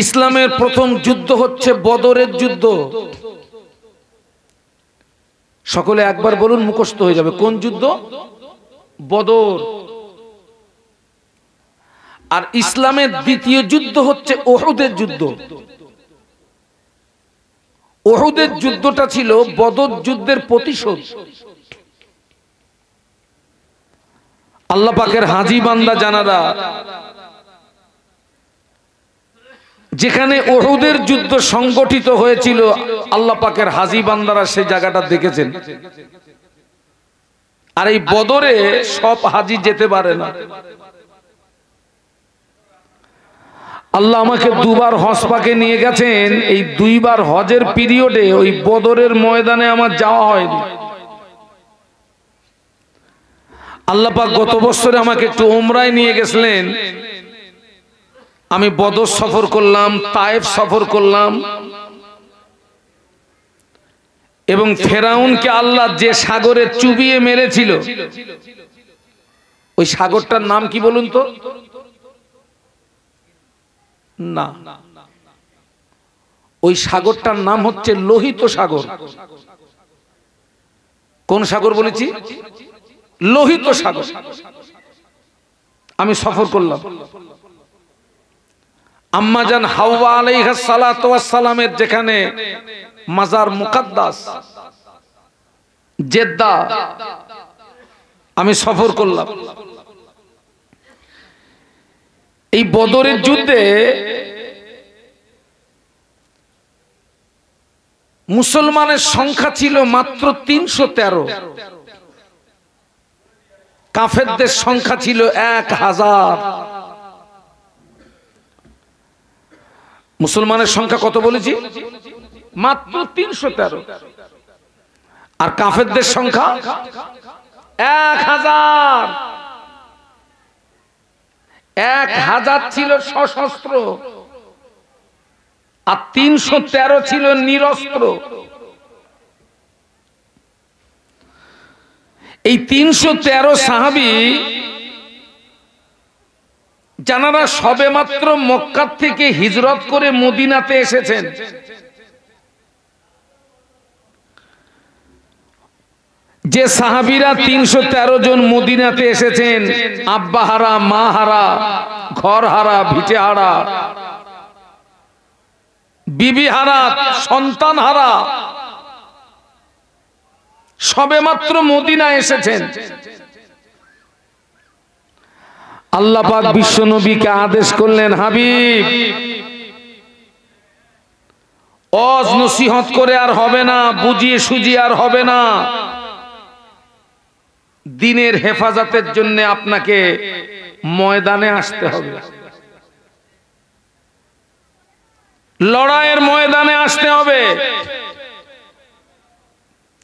ইসলামের প্রথম যুদ্ধ হচ্ছে বদরের যুদ্ধ। সকলে একবার বলুন, মুখস্থ হয়ে যাবে। কোন যুদ্ধ? বদর। আর ইসলামের দ্বিতীয় যুদ্ধ হচ্ছে উহুদের যুদ্ধ। উহুদের যুদ্ধটা ছিল বদর যুদ্ধের প্রতিশোধ। আল্লাহ পাকের হাজী বান্দা জানারা, যেখানে উহুদের যুদ্ধ সংগঠিত হয়েছিল আল্লাহ পাকের হাজী বান্দারা সেই জায়গাটা দেখেছেন। আর এই বদরে সব হাজী যেতে পারে না। আল্লাহ আমাকে দুবার হজ পাকে নিয়ে গেছেন। এই দুইবার হজের পিরিয়ডে ওই বদরের ময়দানে আমার যাওয়া হয়নি। আল্লাহ পাক গত বছরে আমাকে একটু উমরায় নিয়ে গেছিলেন। আমি বদর সফর করলাম, তায়েফ সফর করলাম, এবং ফেরাউনকে আল্লাহ যে সাগরে চুবিয়ে মেরেছিল ওই সাগরটার নাম কি বলুন তো? না, ওই সাগরটার নাম হচ্ছে লোহিত সাগর। কোন সাগর বলেছি? লোহিত সাগর। আমি সফর করলাম। আম্মাজান হাওয়া আলাইহিস সালাতু ওয়াস সালামের যেখানে মাজার মুকাদ্দাস জেদ্দা, আমি সফর করলাম। এই বদরের যুদ্ধে মুসলমানের সংখ্যা ছিল মাত্র 313। কাফেরদের সংখ্যা ছিল 1000। মুসলমানের সংখ্যা কত বলেছি? মাত্র 313। আর কাফেরদের সংখ্যা 1000। 1000 ছিল সশস্ত্র আর 313 ছিল নিরস্ত্র। এই 313 সাহাবী যারা সবেমাত্র মক্কা থেকে হিজরত করে মদিনাতে এসেছেন, যে সাহাবীরা 313 জন মদিনাতে এসেছেন, আব্বা হারা, মা হারা, ঘর হারা, ভিটে হারা, বিবি হারা, সন্তান হারা, সবেমাত্র মদিনায় এসেছেন। আল্লাহ পাক বিশ্ব নবীকে আদেশ করলেন, হাবিব, ওয়াজ নসিহত করে আর হবে না, বুঝিয়ে সুজিয়ে আর হবে না। দ্বীনের হেফাজতের জন্য আপনাকে ময়দানে আসতে হবে, লড়াইয়ের ময়দানে আসতে হবে।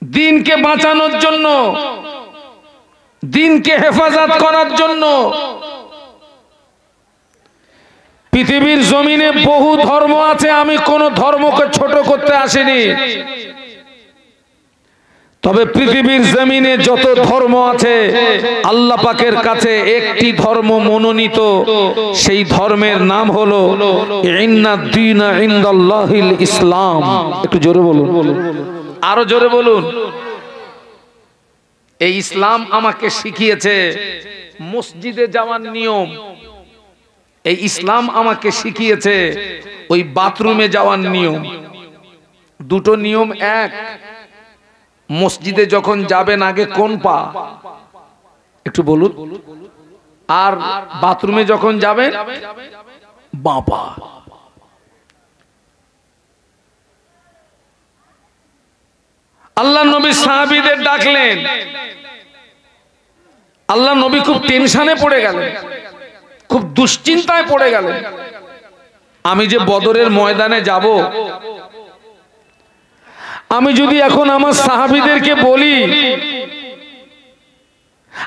দ্বীনকে বাঁচানোর জন্য, দ্বীনকে হেফাজত করার জন্য। পৃথিবীর জমিনে বহু ধর্ম আছে, আমি কোন ধর্মকে ছোট করতে আসিনি। তবে পৃথিবীর জমিনে যত ধর্ম আছে আল্লাহ পাকের কাছে একটি ধর্ম মনোনীত, সেই ধর্মের নাম হলো ইন্নাদ দীনা ইনদাল্লাহিল ইসলাম। একটু জোরে বলুন, আরো জোরে বলুন। এই ইসলাম আমাকে শিখিয়েছে মসজিদে যাওয়ার নিয়ম। এই ইসলাম আমাকে শিখিয়েছে ওই বাথরুমে যাওয়ার নিয়ম। দুটো নিয়ম এক। মসজিদে যখন যাবেন আগে কোন পা? একটু বলুন। আর বাথরুমে যখন যাবেন বাঁ পা। আল্লাহ নবী সাহাবীদের ডাকলেন। আল্লাহ নবী খুব টেনশনে পড়ে গেলেন, খুব দুশ্চিন্তায় পড়ে গেলেন। আমি যে বদরের ময়দানে যাব, আমি যদি এখন আমার সাহাবীদেরকে বলি,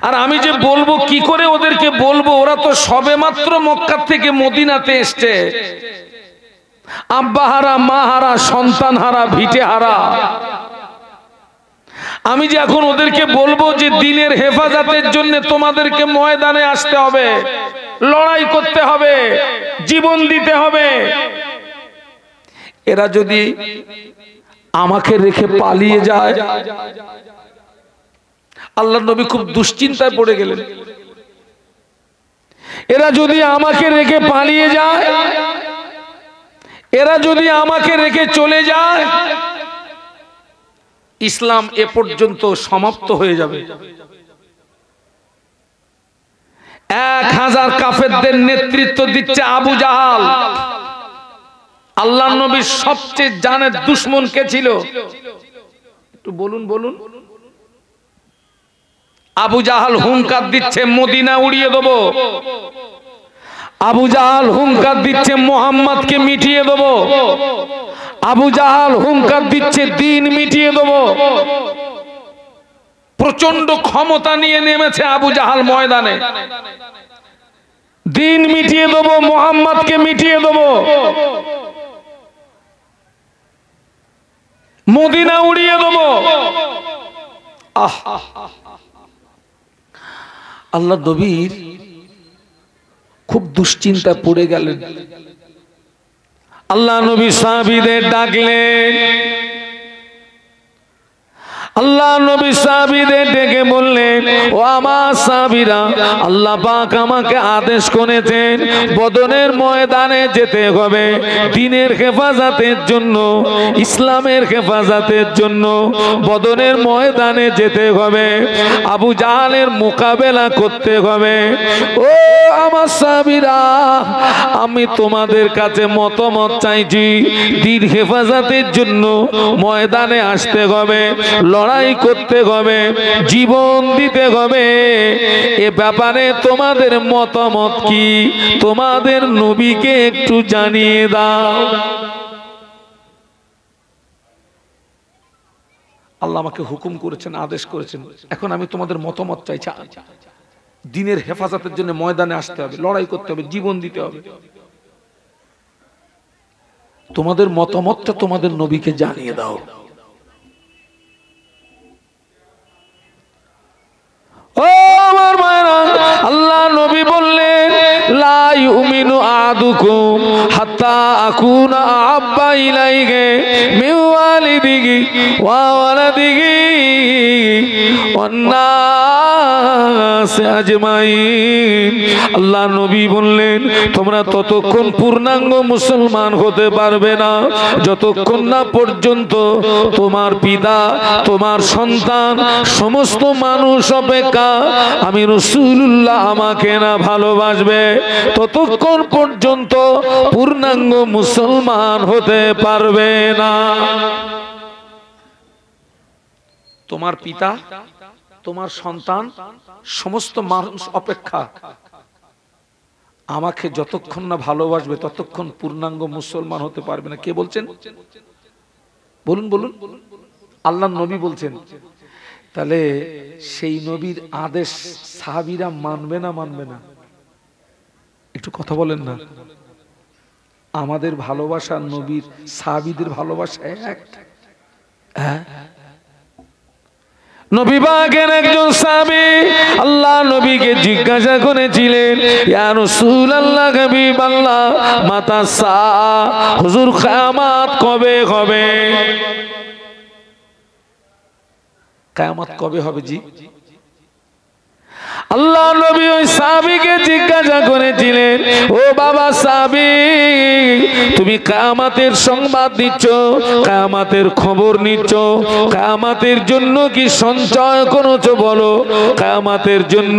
আর আমি যে বলবো কি করে ওদেরকে বলবো? ওরা তো সবেমাত্র মক্কা থেকে মদিনাতে এসছে, আব্বা হারা, মা হারা, সন্তান হারা, ভিটে হারা। আমি যে এখন ওদেরকে বলবো যে দ্বীনের হেফাজতের জন্য তোমাদেরকে ময়দানে আসতে হবে, লড়াই করতে হবে, জীবন দিতে হবে, এরা যদি আমাকে রেখে পালিয়ে যায়, আল্লাহর নবী খুব দুশ্চিন্তায় পড়ে গেলেন। এরা যদি আমাকে রেখে পালিয়ে যায়, এরা যদি আমাকে রেখে চলে যায়, ইসলাম এ পর্যন্ত সমাপ্ত হয়ে যাবে। 1000 কাফেরদের নেতৃত্ব দিচ্ছে আবু জাহাল। আল্লাহর নবীর সবচেয়ে জানের দুশমন কে ছিল? একটু বলুন বলুন। আবু জাহাল হুঙ্কার দিচ্ছে মদিনা উড়িয়ে দেব। আবু জাহাল হুঙ্কার দিচ্ছে মুহাম্মদকে মিটিয়ে দেব। আবু জাহাল হুঙ্কার দিচ্ছে দ্বীন মিটিয়ে দেব। প্রচন্ড ক্ষমতা নিয়ে নেমেছে আবু জাহাল ময়দানে। দ্বীন মিটিয়ে দেব, মুহাম্মদকে মিটিয়ে দেব, মদিনা উড়িয়ে দেব। আল্লাহ নবীর খুব দুশ্চিন্তা পড়ে গেলেন। আল্লাহ নবী সাহাবীদের ডাকলেন। আল্লাহ নবী সাহাবীদের ডেকে বললেন, ও আমার সাহাবীরা, আল্লাহ পাক আমাকে আদেশ করেছেন বদরের ময়দানে যেতে হবে দ্বীনের হেফাজতের জন্য, ইসলামের হেফাজতের জন্য। বদরের ময়দানে যেতে হবে, আবু জাহালের মোকাবেলা করতে হবে। ও আমার সাহাবীরা, আমি তোমাদের কাছে মতামত চাইছি। দ্বীন হেফাজতের জন্য ময়দানে আসতে হবে, লড়াই করতে হবে, জীবন দিতে হবে। এ ব্যাপারে তোমাদের মতামত কি? তোমাদের নবীকে একটু জানিয়ে দাও। আল্লাহ আমাকে হুকুম করেছেন, আদেশ করেছেন, এখন আমি তোমাদের মতামত চাইছি। দ্বীনের হেফাজতের জন্য ময়দানে আসতে হবে, লড়াই করতে হবে, জীবন দিতে হবে। তোমাদের মতামতটা তোমাদের নবীকে জানিয়ে দাও। ও আমার মায়েরা, আল্লাহ নবী বললেন, লা ইউমিনু আহাদুকুম হাত্তা আকুনা আহাব্বা ইলাইহি মিন ওয়ালিদিহি ওয়া ওয়ালাদিহি ওয়ান নাস আজমাইন। আল্লাহ নবী বললেন, তোমরা ততক্ষণ পূর্ণাঙ্গ মুসলমান হতে পারবে না যতক্ষণ না পর্যন্ত তোমার পিতা, তোমার সন্তান, সমস্ত মানুষ অপেক্ষা আমি রাসূলুল্লাহ আমাকে না ভালোবাসবে, ততক্ষণ পর্যন্ত পূর্ণাঙ্গ মুসলমান হতে পারবে না। তোমার পিতা, তোমার সন্তান, সমস্ত মানুষ অপেক্ষা আমাকে যতক্ষণ না ভালোবাসবে ততক্ষণ পূর্ণাঙ্গ মুসলমান হতে পারবে না। কে বলছেন? বলুন বলুন। আল্লাহর নবী বলছেন। তাহলে সেই নবীর আদেশ সাহাবীরা মানবে না মানবে না? একটু কথা বলেন না। আমাদের ভালোবাসা নবীর সাহাবীদের ভালোবাসা এক। হ্যাঁ, নবী পাকের একজন সাহাবী আল্লাহ নবীকে জিজ্ঞাসা করেছিলেন, ইয়া রাসূলুল্লাহ, হাবিবাল্লাহ, মাতা সা, হুজুর কিয়ামত কবে হবে? কিয়ামত কবে হবে জি? আল্লাহ নবী ওই সাহাবীকে জিজ্ঞাসা করেছিলেন, ও বাবা সাহাবী, তুমি কিয়ামতের সংবাদ দিচ্ছ, কিয়ামতের খবর নিচ্ছ, কিয়ামতের জন্য কি সঞ্চয় করেছো বলো, কিয়ামতের জন্য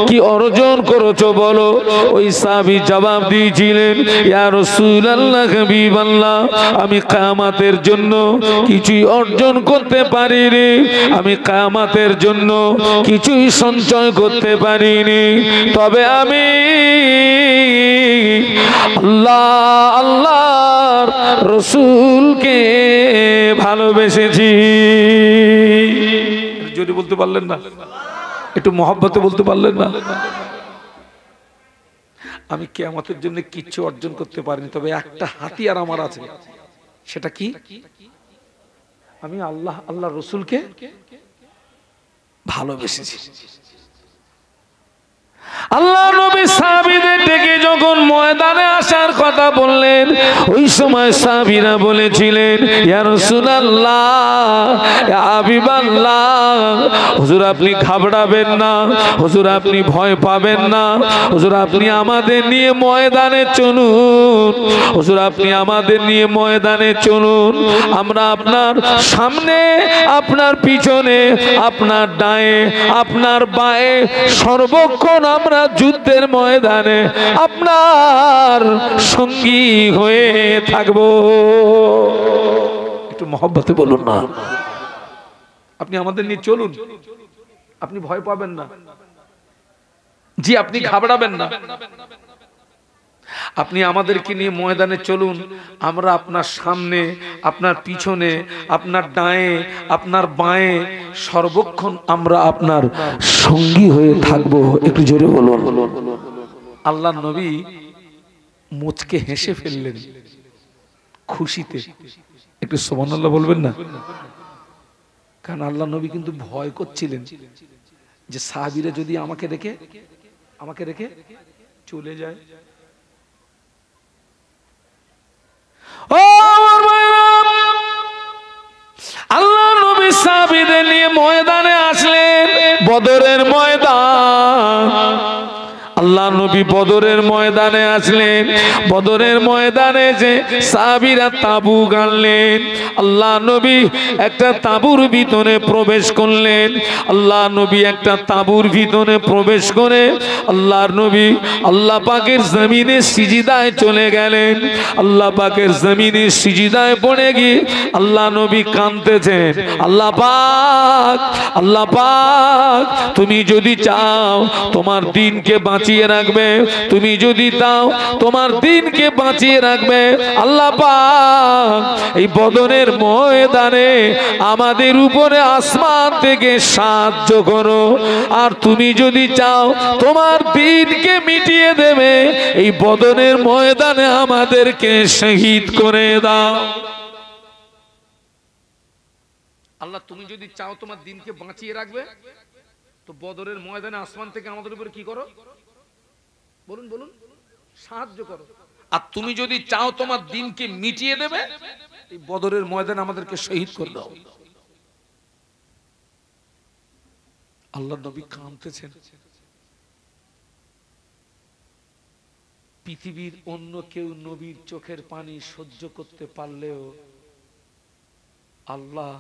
কি অর্জন করেছো বলো। ওই সাহাবী জবাব দিয়েছিলেন, ইয়া রাসূলুল্লাহ, হাবিবাল্লাহ, আমি কিয়ামতের জন্য কিছুই অর্জন করতে পারিনি, আমি কিয়ামতের জন্য কিছুই সঞ্চয় করতে পারিনি, তবে আমি আল্লাহর রাসূলকে ভালোবেসেছি। যদি বলতে পারলেন না, একটু মহব্বতে বলতে পারলেন না? আমি কিয়ামতের জন্য কিচ্ছু অর্জন করতে পারিনি, তবে একটা হাতিয়ার আমার আছে। সেটা কি? আমি আল্লাহর রাসূলকে ভালোবেসেছি। আল্লাহ নবী সাহাবীদের ডেকে যখন ময়দানে আসার কথা বললেন, ওই সময় সাহাবীরা বলেছিলেন, ইয়া রাসূলুল্লাহ, ইয়া হাবিবাল্লাহ, হুজুর আপনি ঘাবড়াবেন না, হুজুর আপনি ভয় পাবেন না, হুজুর আপনি আমাদের নিয়ে ময়দানে চলুন, হুজুর আপনি আমাদের নিয়ে ময়দানে চলুন, আমরা আপনার সামনে, আপনার পিছনে, আপনার ডায়ে, আপনার বায়ে সর্বক্ষণ আমরা যুদ্ধের ময়দানে আপনার সঙ্গী হয়ে থাকবো। একটু মহব্বতে বলুন না, আপনি আমাদের নিয়ে চলুন, আপনি ভয় পাবেন না, জি আপনি ঘাবড়াবেন না, আপনি আমাদেরকে নিয়ে ময়দানে চলুন, আমরা আপনার সামনে, আপনার পিছনে, আপনার ডায়ে, আপনার বাঁয়ে সর্বক্ষণ আমরা আপনার সঙ্গী হয়ে থাকবো। একটু জোরে বলুন। আল্লাহ নবী মুচকে হেসে ফেললেন খুশিতে। একটু সুবহানাল্লাহ বলবেন না? কারণ আল্লাহ নবী কিন্তু ভয় করছিলেন যে সাহাবীরা যদি আমাকে রেখে চলে যায়। ও আমার ভাইরা, আল্লাহ নবী সাহাবীদের নিয়ে ময়দানে আসলেন, বদরের ময়দান। আল্লাহ নবী বদরের ময়দানে আসলেন, বদরের ময়দানে যে সাহাবীরা তাবু গাড়লেন, আল্লাহ নবী একটা তাবুর ভিতরে প্রবেশ করলেন। আল্লাহ নবী একটা তাবুর ভিতরে প্রবেশ করে আল্লাহর নবী আল্লাহ পাকের জমিনে সিজদায় চলে গেলেন। আল্লাহ পাকের জমিনে সিজদায় পড়ে গিয়ে আল্লাহ নবী কাঁদতেছেন, আল্লাহ পাক, আল্লাহ পাক, তুমি যদি চাও তোমার দিনকে বাঁচিয়ে রাখবে, তুমি যদি দাও তোমার দিনকে বাঁচিয়ে রাখবে, আল্লাহ পাক এই বদরের ময়দানে আমাদের উপরে আসমান থেকে সাহায্য করো, আর তুমি যদি চাও তোমার দিনকে মিটিয়ে দেবে, এই বদরের ময়দানে আমাদেরকে শহীদ করে দাও। আল্লাহ তুমি যদি চাও তোমার দিনকে বাঁচিয়ে রাখবে, তো বদরের ময়দানে আসমান থেকে আমাদের উপরে কি করো, বলুন বলুন, সাহায্য করো। আর তুমি যদি চাও তোমার দিনকে মিটিয়ে দেবে, এই বদরের ময়দানে আমাদেরকে শহীদ করে দাও। আল্লাহ নবী কাঁদতেছেন। পৃথিবীর অন্য কেউ নবীর চোখের পানি সহ্য করতে পারলেও আল্লাহ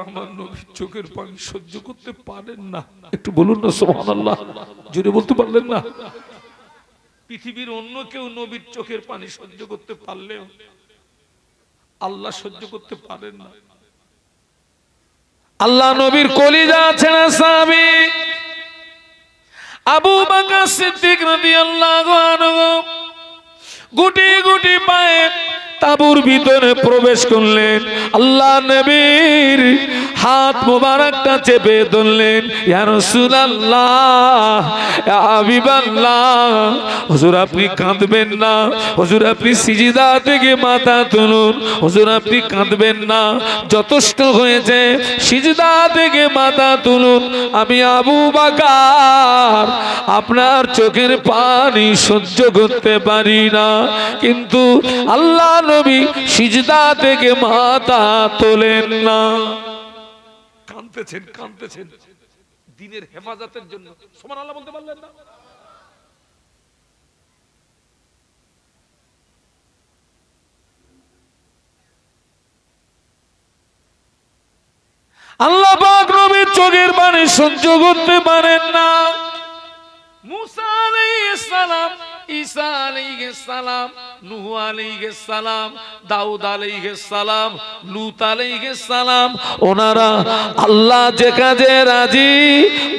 আমার নবীর চোখের পানি সহ্য করতে পারেন না। একটু বলুন না সুবহানাল্লাহ, জোরে বলতে পারলেন না? পৃথিবীর অন্য কেউ নবীর চোখের পানি সহ্য করতে পারলেও আল্লাহ সহ্য করতে পারেন না। আল্লাহ নবীর কলিজা আছে না সাহাবী আবু বকর সিদ্দিক রাদিয়াল্লাহু আনহু গুটি গুটি পায়ে তাবুর ভিতরে প্রবেশ করলেন। আল্লাহ নবীর হাত মোবারকটা চেপে ধরলেন, ইয়া রাসূলুল্লাহ, ইয়া হাবিবাল্লাহ, হুজুর আপনি কাঁদবেন না, হুজুর আপনি সিজদা থেকে মাথা তুলুন, হুজুর আপনি কাঁদবেন না, যথেষ্ট হয়েছে, সিজদা থেকে মাথা তুলুন, আমি আবু বকর আপনার চোখের পানি সহ্য করতে পারি না। কিন্তু আল্লাহ নবী সিজদা থেকে মাথা তোলেন না। কাঁদতেছেন দিনের হেফাজতের জন্য। সুবহানাল্লাহ বলতে পারলেন না? আল্লাহ পাক নবীর চোখের পানি সহ্য করতে পারেন না। মুসা আলাইহিস সালাম, ঈসা আলাইহিস সালাম, নূহ আলাইহিস সালাম, দাউদ আলাইহিস সালাম, লূত আলাইহিস সালাম, ওনারা আল্লাহ যে কাজে রাজি,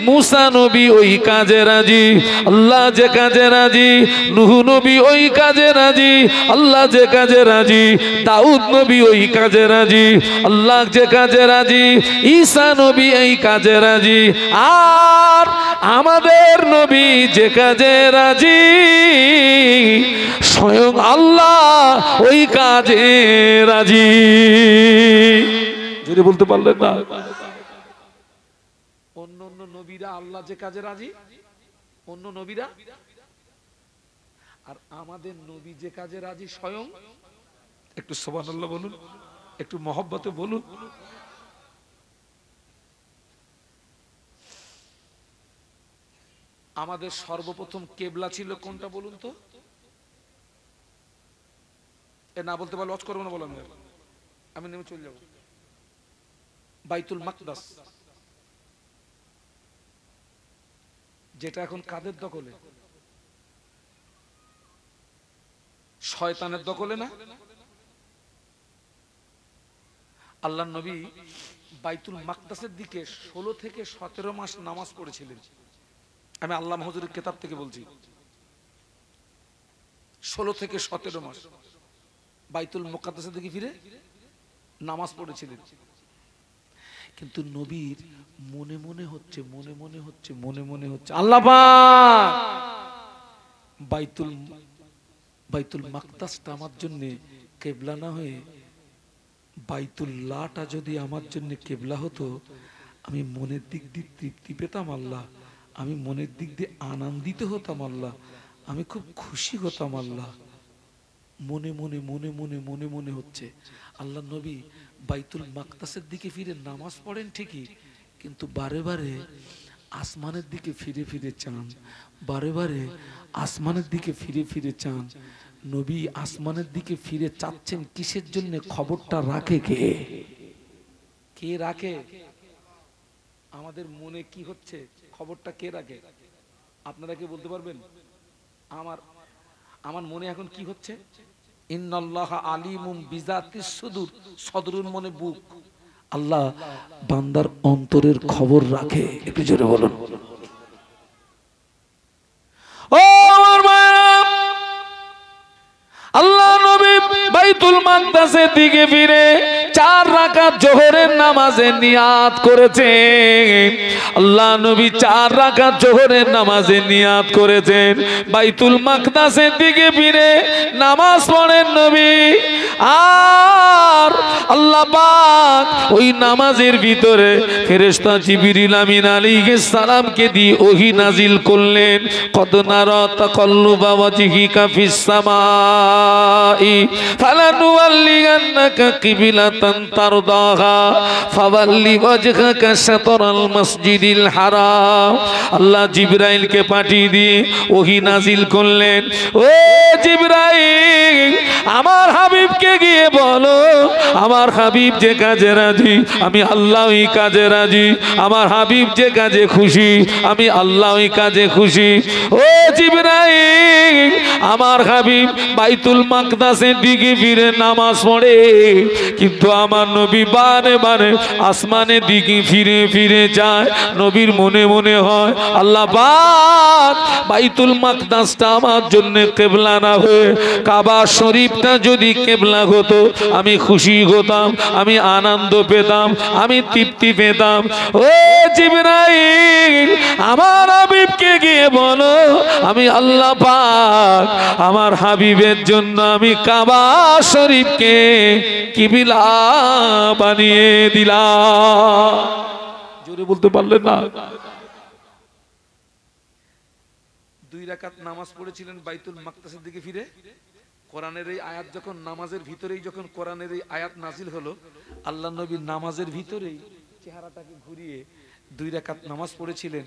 মুসা নবী ওই কাজে রাজি। আল্লাহ যে কাজে রাজি, নূহ নবী ওই কাজে রাজি। আল্লাহ যে কাজে রাজি, দাউদ নবী ওই কাজে রাজি। আল্লাহ যে কাজে রাজি, ঈসা নবী এই কাজে রাজি। আর আমাদের নবী যে কাজে রাজি, স্বয়ং আল্লাহ ওই কাজে রাজি। যদি বলতে পারলেন না? অন্য অন্য নবীরা আল্লাহ যে কাজে রাজি, অন্য নবীরা, আর আমাদের নবী যে কাজে রাজি স্বয়ং। একটু সুবহানাল্লাহ বলুন, একটু মহব্বতে বলুন। আমাদের সর্বপ্রথম কেবলা ছিল কোনটা বলুন তো? এ না বলতে পারলে লজ করবো না, বলো আমি নেমে চলে যাব। বাইতুল মাকদাস, যেটা এখন কাদের দখলে? শয়তানের দখলে না? আল্লাহর নবী বাইতুল মাকদাসের দিকে 16 থেকে 17 মাস নামাজ পড়েছিলেন। আমি আল্লাহ হুজুরের কিতাব থেকে বলছি, 16 থেকে 17 মাস বাইতুল মুকাদ্দাসের দিকে ফিরে নামাজ পড়েছিলেন। কিন্তু নবীর মনে মনে হচ্ছে, মনে মনে হচ্ছে, মনে মনে হচ্ছে আল্লাহ পাক বাইতুল মাকদাসটা আমার জন্য কেবলা না হয়ে বাইতুল্লাহটা যদি আমার জন্য কেবলা হতো, আমি মনের দিক দিয়ে তৃপ্তি পেতাম আল্লাহ, আমি মনের দিক দিয়ে আনন্দিত হতাম আল্লাহ, আমি খুব খুশি হতাম আল্লাহ। মনে মনে মনে মনে মনে মনে হচ্ছে। আল্লাহ নবী বাইতুল মাকদাসের দিকে ফিরে নামাজ পড়েন ঠিকই, কিন্তু বারে বারে আসমানের দিকে ফিরে ফিরে চান, বারে বারে আসমানের দিকে ফিরে ফিরে চান। নবী আসমানের দিকে ফিরে চাচ্ছেন কিসের জন্য? খবরটা রাখে কে? কে রাখে? আমাদের মনে কি হচ্ছে খবরটা কে রাখে? আপনারা কি বলতে পারবেন? আমার মনে এখন কি হচ্ছে? ইন্নাল্লাহা আলিমুম বিজাতিস সুদূর, সদরুর মনে বুক। আল্লাহ বান্দার অন্তরের খবর রাখে। একটু জোরে বলুন। ও আমার মায়েরা, আল্লাহ নবী বাইতুল মাকদাসের দিকে ফিরে 4 রাকাত জোহরের নামাজে নিয়াত করেছেন। আল্লাহ নবী 4 রাকাত জোহরের নামাজে নিয়াত করেছেন। বাইতুল মাকদাসের দিকে ফিরে নামাজ পড়েন নবী। আর আল্লাহ পাক ওই নামাজের ভিতরে ফেরেশতা জিবরিল আমিন আলাইহিস সালামকে দিয়ে ওহী নাজিল করলেন। কদ নারা তাকাল্লুবা ওয়াজহিকা ফিস সামাই ফালানুওয়াল্লিয়ান্নাকা কিবলাতান তারদাহা ফাওয়াল্লি ওয়াজহাকা শাতরাল মাসজিদিল হারাম। আল্লাহ জিবরাইলকে পাঠিয়ে দিয়ে ওহী নাজিল করলেন। ও জিবরাইল, আমার হাবিবকে গিয়ে বলো, আমার হাবিব যে কাজে রাজি আমি আল্লাহ ওই কাজে রাজি, আমার হাবিব যে কাজে খুশি আমি আল্লাহ ওই কাজে খুশি। ও জিবরাইল, আমার হাবিব বাইতুল মাকদাসের দিকে ফিরে নামাজ পড়ে, কিন্তু আমার নবী বারে বারে আসমানের দিকে ফিরে ফিরে যায়। নবীর মনে মনে হয় আল্লাহ পাক বাইতুল মাকদাসটা আমার জন্য কেবলা না হয়ে কাবা শরীফটা যদি কেবলা হতো, আমি খুশি হতাম, আমি আনন্দ পেতাম, আমি তৃপ্তি পেতাম। ও জিবরাইল, আমার হাবিবকে গিয়ে বলো আমি আল্লাহ পাক আমার হাবিবের জন্য আমি কাবা শরীফকে কিবলা বানিয়ে দিলাম। জোরে বলতে পারলেন না? 2 রাকাত নামাজ পড়েছিলেন বাইতুল মাকদাসের দিকে ফিরে। কোরআনের এই আয়াত যখন নামাজের ভিতরেই যখন কোরআনের এই আয়াত নাজিল হলো, আল্লাহ নবী নামাজের ভিতরেই চেহারাটাকে ঘুরিয়ে 2 রাকাত নামাজ পড়েছিলেন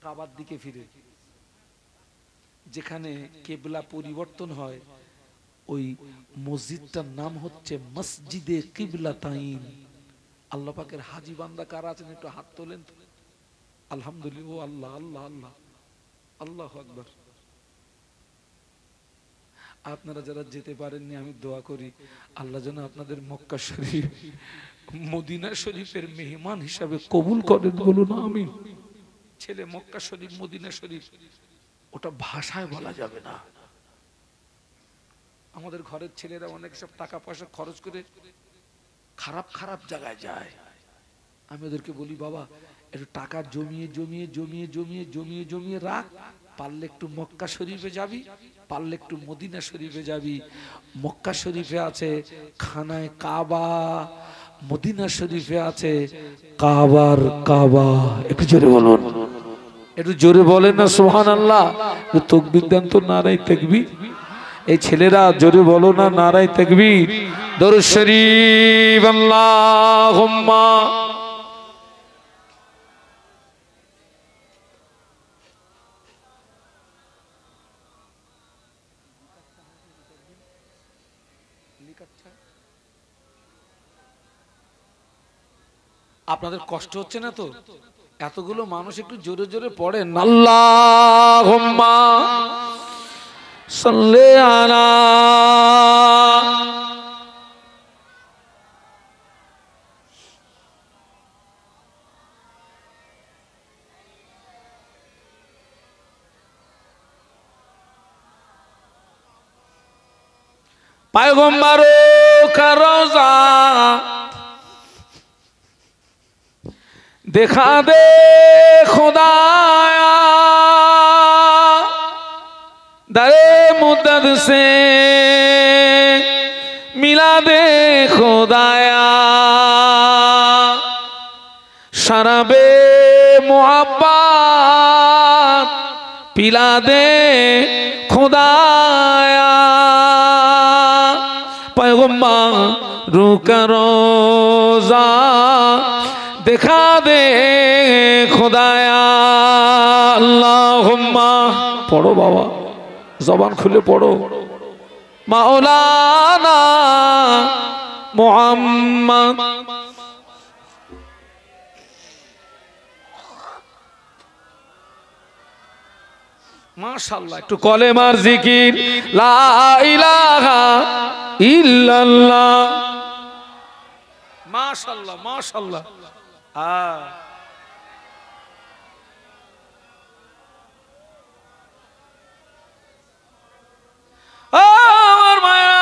কাবার দিকে ফিরে। যেখানে কিবলা পরিবর্তন হয় ওই মসজিদটার নাম হচ্ছে মসজিদে কিবলাতাইন। আল্লাহ পাকের হাজী বান্দা কারা আছেন একটু হাত তোলেন। আলহামদুলিল্লাহ, আল্লাহ আল্লাহ আল্লাহ আল্লাহু আকবার। আপনারা যারা যেতে পারেননি, আমি দোয়া করি আল্লাহ যেন আপনাদের মক্কা শরীফ মদিনা শরীফের মেহমান হিসাবে কবুল করেন। বলুন আমিন। ছেলে মক্কা শরীফ মদিনা শরীফ ওটা ভাষায় বলা যাবে না। আমাদের ঘরের ছেলেরা অনেক সব টাকা পয়সা খরচ করে খারাপ খারাপ জায়গায় যায়। আমি ওদেরকে বলি, বাবা একটু টাকা জমিয়ে জমিয়ে জমিয়ে জমিয়ে জমিয়ে জমিয়ে রাখ, পারলে একটু মক্কা শরীফে যাবি, পারলে একটু মদিনা শরীফে যাবি। মক্কা শরীফে আছে খানায় কাবা, মদিনা শরীফে আছে কাবার কাবা। একটু জোরে বলুন। একটু জোরে বলেন না সুবহানাল্লাহ। তাকবীর দেন তো, নারায়ে তাকবীর। এই ছেলেরা জোরে বলো না, নারায়ে তাকবীর। দরুদ শরীফ আল্লাহুম্মা। আপনাদের কষ্ট হচ্ছে না তো? এতগুলো মানুষ একটু জোরে জোরে পড়েন। আল্লাহুম্মা সাল্লি আলা। পয়গম্বরোं का रोजा दिखा दे खुदाया, दरे मुद्दत से मिला दे खुदाया, शराबे मोहब्बत पिला दे खुदाया, पैगम्बरों का रोजा दिखा दे खुदाया। अल्लाहुम्मा पढ़ो बाबा, जबान खुले पढ़ो। मौलाना मोहम्मद माशाल्लाह। একটু কলেমার জিকির, লা ইলাহা ইল্লাল্লাহ। মাশাআল্লাহ মাশাআল্লাহ। আমার মায়া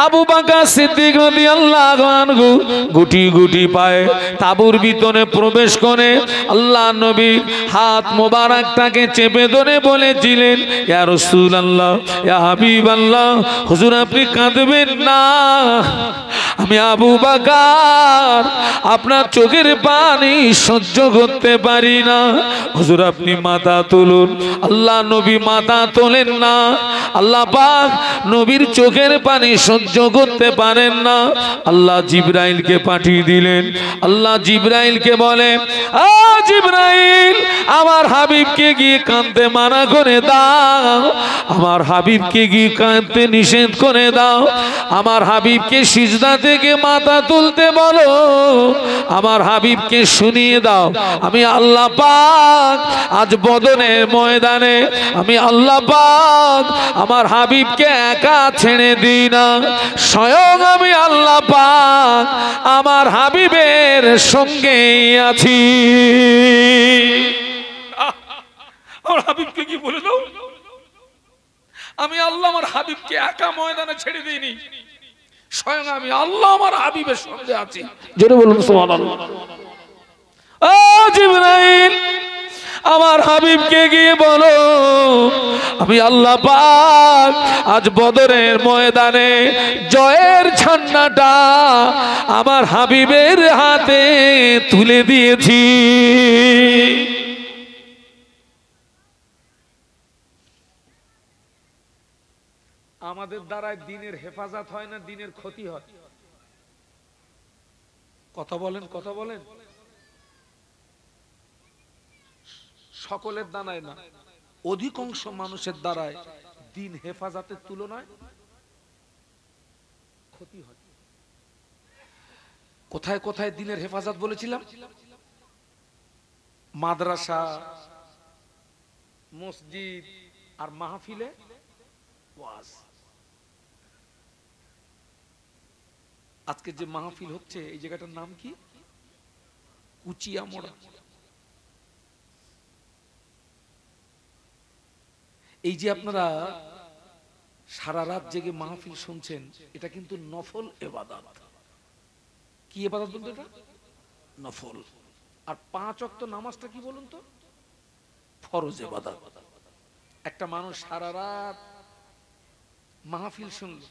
আবু বকর সিদ্দিক রাদিয়াল্লাহু আনহু গুটি গুটি পায়ে তাবুর ভিতরে প্রবেশ করে আল্লাহ নবী হাত মোবারকটাকে চেপে ধরে বলেছিলেন, ইয়া রাসূলুল্লাহ, ইয়া হাবিবাল্লাহ, হুজুর আপনি কাঁদবেন না, আমি আবু বকর আপনার চোখের পানি সহ্য করতে পারি না, হুজুর আপনি মাথা তুলুন। আল্লাহ নবী মাথা তোলেন না, আল্লাহ পাক নবীর চোখের পানি সহ্য করতে পারেন না। আল্লাহ জিবরাইলকে পাঠিয়ে দিলেন। আল্লাহ জিবরাইলকে বলে, আ জিবরাইল, আমার হাবিবকে গিয়ে কাঁদতে মানা করে দাও, আমার হাবিবকে গিয়ে কাঁদতে নিষেধ করে দাও, আমার হাবিবকে সিজদা থেকে মাথা তুলতে বলো, আমার হাবিবকে শুনিয়ে দাও আমি আল্লাহ পাক আজ বদরের ময়দানে আমি আল্লাহ পাক আমার হাবিবকে একা ছেড়ে দিই না, স্বয়ং আমি আল্লাহ পাক আমার হাবিবের সঙ্গেই আছি। আমার হাবিবকে কি বলে দাও, আমি আল্লাহ আমার হাবিবকে একা ময়দানে ছেড়ে দিইনি, স্বয়ং আমি আল্লাহ আমার হাবিবের সঙ্গে আছি। জোরে বলুন সুবহানাল্লাহ। ও জিবরাইল, আমার হাবিবকে গিয়ে বলো আমি আল্লাহ পাক আজ বদরের ময়দানে জয়ের ঝান্ডাটা আমার হাবিবের হাতে তুলে দিয়েছি। আমাদের দ্বারায় দিনের হেফাজত হয় না, দিনের ক্ষতি হয়? কথা বলেন কথা বলেন। সকলের দ্বারায় না, অধিকাংশ মানুষের দ্বারায় দিন হেফাজতের তুলনায় ক্ষতি হয়। কোথায় কোথায় দিনের হেফাজত বলেছিলাম? মাদ্রাসা, মসজিদ আর মাহফিলে ওয়াজ। আজকে যে মাহফিল হচ্ছে এই জায়গাটার নাম কি? কুচিয়ামোড়া। এই যে আপনারা সারা রাত জেগে মাহফিল শুনছেন, এটা কিন্তু নফল ইবাদত। কি ইবাদত বলতো এটা? নফল। আর 5 ওয়াক্ত নামাজটা কি বলুন তো? ফরজ ইবাদত। একটা মানুষ সারা রাত মাহফিল শুনল,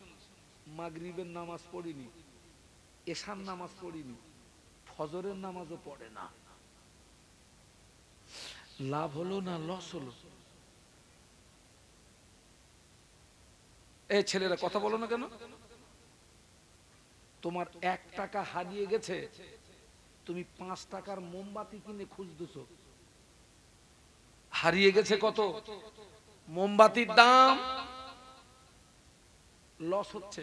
মাগরিবের নামাজ পড়িনি, এশার নামাজ পড়িনি, ফজরের নামাজও পড়ে না, লাভ হলো না লস হলো? এই ছেলেরা কথা বলো না কেন? তোমার 1 টাকা হারিয়ে গেছে, তুমি 5 টাকার মোমবাতি কিনে খুঁজতেছো। হারিয়ে গেছে কত? মোমবাতির দাম। লস হচ্ছে।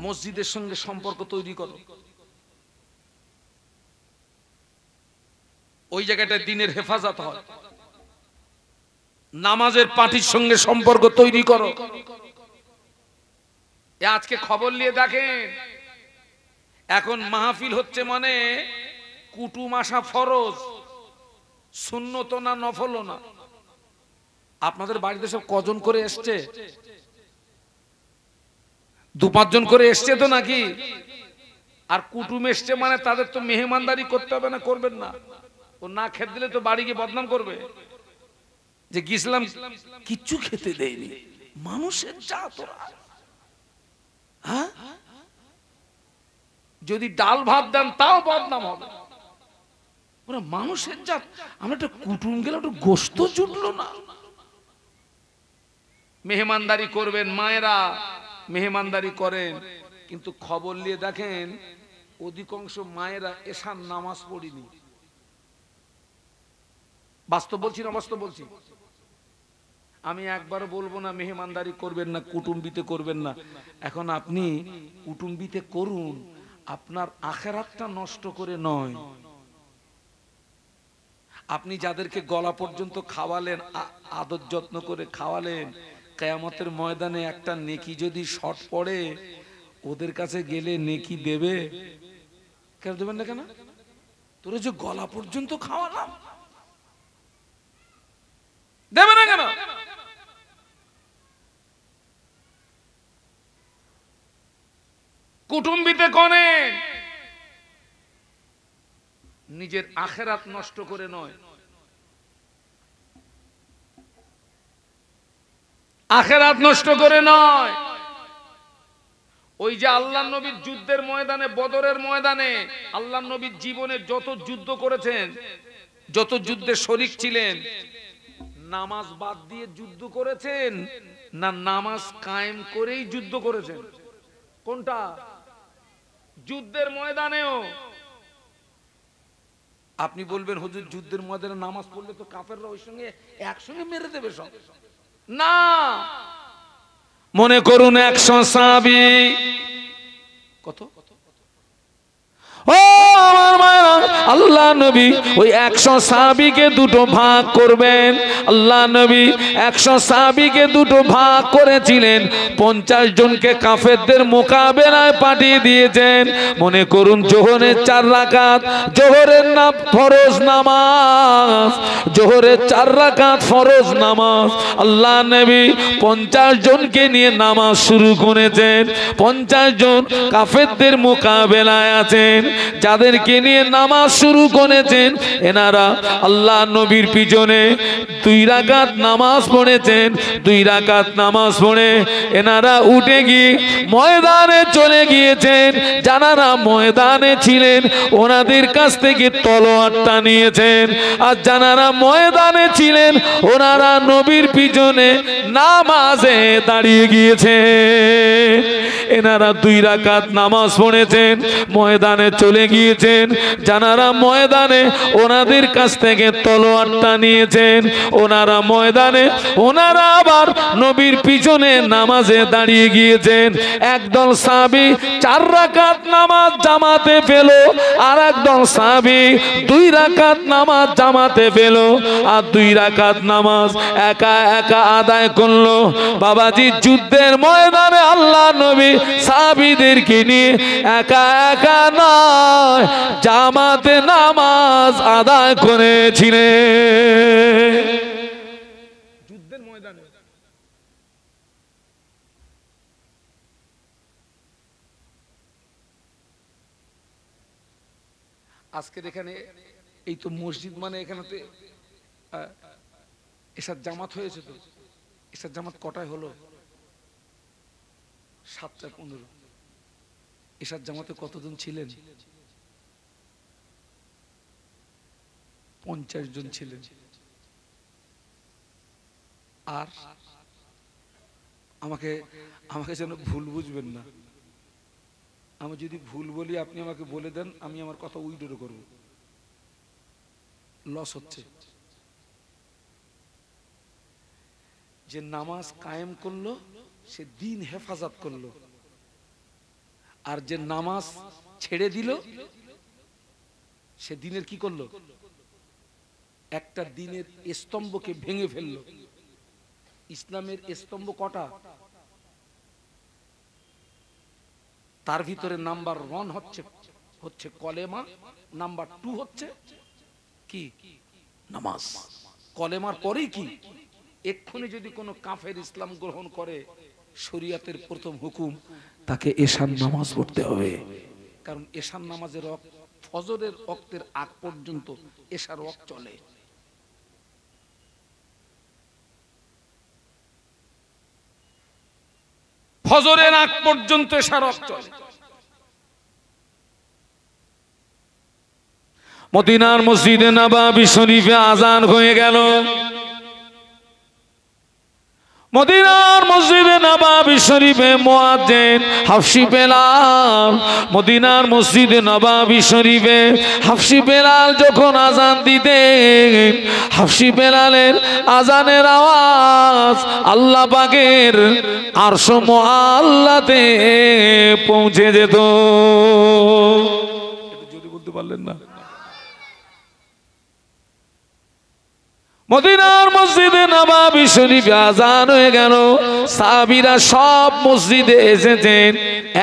মসজিদের সঙ্গে সম্পর্ক তৈরি করো, ওই জায়গাটায় দিনের হেফাজত হয়। নামাজের পার্টির সঙ্গে সম্পর্ক তৈরি করো। আজকে খবর নিয়ে দেখেন, এখন মাহফিল হচ্ছে মানে কুটুম আসা ফরজ, সুন্নত না নফল না। আপনাদের বাড়িতে সব কজন করে এসছে? 2-5 জন করে এসছে তো নাকি? আর কুটুম এসছে মানে তাদের তো মেহমানদারি করতে হবে না? করবেন না? ও না খেতে দিলে তো বাড়ি গিয়ে বদনাম করবে যে গিয়েছিলাম কিচ্ছু খেতে দেয়নি। মানুষের জাত ওরা। হ্যাঁ, যদি ডাল ভাত দেন তাও বদনাম হবে। ওরা মানুষের জাত। আমরা একটা কুটুম গেলে একটু গোশত জুটলো না। মেহমানদারি করবেন, মায়েরা মেহমানদারি করেন, কিন্তু খবর নিয়ে দেখেন অধিকাংশ মায়েরা এশার নামাজ পড়িনি। বাস্তব বলছি না বাস্তব বলছি? আমি একবার বলবো না মেহমানদারি করবেন না, কুটুম্বিতে করবেন না। এখন আপনি কুটুম্বিতে করুন, আপনার আখেরাতটা নষ্ট করে নয়। আপনি যাদেরকে গলা পর্যন্ত খাওয়ালেন, আদর যত্ন করে খাওয়ালেন, কিয়ামতের ময়দানে একটা নেকি যদি শর্ট পড়ে, ওদের কাছে গেলে নেকি দেবে? কেন দেবেন না? কেন? তোরা যে গলা পর্যন্ত খাওয়ালাম, দেবে না কেন? কুটুম্বিতে করেন, নিজের আখেরাত নষ্ট করে নয়। আখেরাত নষ্ট করে নয়। ওই যে আল্লাহর নবীর যুদ্ধের ময়দানে, বদরের ময়দানে আল্লাহর নবীর জীবনে যত যুদ্ধ করেছেন, যত যুদ্ধে শরীক ছিলেন, নামাজ বাদ দিয়ে যুদ্ধ করেছেন না নামাজ কায়েম করেই যুদ্ধ করেছেন? কোনটা? যুদ্ধের ময়দানেও আপনি বলবেন হুজুর যুদ্ধের ময়দানে নামাজ পড়লে তো কাফেররা ওই সঙ্গে একসঙ্গে মেরে দেবে সব। না, মনে করুন 100 সাহাবী। কত? ও আমার মায়েরা, আল্লাহ নবী ওই 100 সাহাবীকে দুটো ভাগ করবেন। আল্লাহ নবী 100 সাহাবীকে দুটো ভাগ করেছিলেন। 50 জনকে কাফেরদের মোকাবেলায় পাঠিয়ে দিয়েছেন। মনে করুন জোহরের 4 রাকাত, জোহরের নাম ফরজ নামাজ, জোহরের 4 রাকাত ফরজ নামাজ। আল্লাহ নবী 50 জনকে নিয়ে নামাজ শুরু করেছেন। 50 জন কাফেরদের মোকাবেলায় আছেন, যাদেরকে নিয়ে নামাজ শুরু করেছেন। এনারা আল্লাহ নবীর পিছনে 2 রাকাত নামাজ পড়েছেন। 2 রাকাত নামাজ পড়ে এনারা উঠে গিয়ে ময়দানে চলে গিয়েছেন। যারা ময়দানে ছিলেন ওনাদের কাছ থেকে তলোয়ারটা নিয়েছেন, আর যারা ময়দানে ছিলেন ওনারা নবীর পিছনে নামাজে দাঁড়িয়ে গিয়েছেন। এনারা 2 রাকাত নামাজ পড়েছেন, ময়দানে চলে গিয়েছেন। যারা ময়দানে ওনাদের কাছ থেকে তলোয়ারটা নিয়েছেন, ওনারা ময়দানে, ওনারা আবার নবীর পিছনে নামাজে দাঁড়িয়ে গিয়েছেন। একদল সাহাবী 4 রাকাত নামাজ জামাতে পেল, আর একদল সাহাবী 2 রাকাত নামাজ জামাতে পেল। আর 2 রাকাত নামাজ একা একা আদায় করলো। বাবাজি যুদ্ধের ময়দানে আল্লাহ নবী সাহাবীদেরকে নিয়ে একা একা নয়, জামাতে নামাজ আদায় করেছিলেন যুদ্ধের ময়দানে। আজকের এখানে এই তো মসজিদ, মানে এখানে তো এসার জামাত হয়েছে। তো এসার জামাত কটায় হলো? 7:15। এসার জামাতে কতজন ছিলেন? 50 জন ছিলেন। আর আমাকে যেন ভুল বুঝবেন না, আমি যদি ভুল বলি আপনি আমাকে বলে দেন, আমি আমার কথা উইড্রো করব, লস হচ্ছে। যে নামাজ কায়েম করলো সে দিন হেফাজত করলো, আর যে নামাজ ছেড়ে দিল সে দিনের কি করলো? একটা দিনের স্তম্ভকে ভেঙে ফেললো। ইসলামের স্তম্ভ কটা? তার ভিতরে নাম্বার 1 হচ্ছে কলেমা, নাম্বার 2 হচ্ছে কি? নামাজ। কলেমার পরেই কি? এক্ষুনি যদি কোনো কাফের ইসলাম গ্রহণ করে, শরীয়তের প্রথম হুকুম তাকে এশার নামাজ পড়তে হবে। কারণ এশার নামাজের ফজরের ওয়াক্তের আগ পর্যন্ত এশার ওয়াক্ত চলে। ফজরের আগ পর্যন্ত এশার ওয়াক্ত চলে। মদিনার মসজিদে নববী শরীফে আজান হয়ে গেল। মদিনার মসজিদে নববী শরীফে মুয়াজ্জিন হাফসি বেলাল, মদিনার মসজিদে নববী শরীফে হাফসি বেলাল যখন আজান দিতেন, হাফসি বেলালের আজানের আওয়াজ আল্লাহ পাকের আরশ মুআল্লাতে পৌঁছে যেত। যদি বলতে পারলেন না, মদিনার মসজিদে নববী শরীফে আজান হয়ে গেল। সাহাবীরা সব মসজিদে এসেছেন,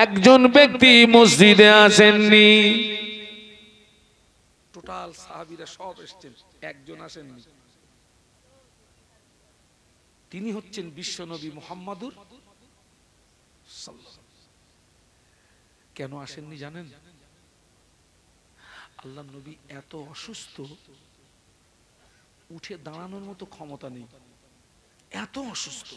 একজন ব্যক্তি মসজিদে আসেননি। টোটাল সাহাবীরা সব এসেছেন, একজন আসেননি। তিনি হচ্ছেন বিশ্বনবী মুহাম্মদুর সাল্লাল্লাহু। কেন আসেননি জানেন? আল্লাহ নবী এত অসুস্থ, উঠে দাঁড়ানোর মতো ক্ষমতা নেই, এত অসুস্থ।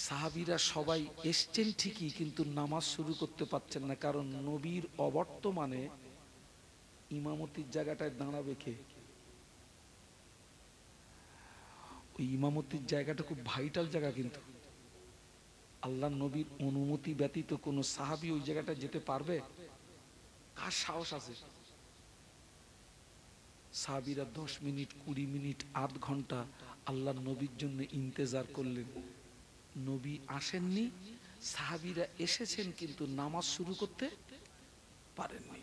সাহাবীরা সবাই এসছেন ঠিকই, কিন্তু নামাজ শুরু করতে পারছেন না। কারণ নবীর অবর্তমানে ইমামতির জায়গাটায় দাঁড়াবে কে? ওই ইমামতির জায়গাটা খুব ভাইটাল জায়গা, কিন্তু আল্লাহ নবীর অনুমতি ব্যতীত কোন সাহাবী ওই জায়গাটা যেতে পারবে? কার সাহস আছে? সাহাবীরা 10 মিনিট, 20 মিনিট, আধ ঘন্টা আল্লাহ নবীর জন্য ইন্তেজার করলেন। নবী আসেননি, সাহাবীরা এসেছেন কিন্তু নামাজ শুরু করতে পারেননি।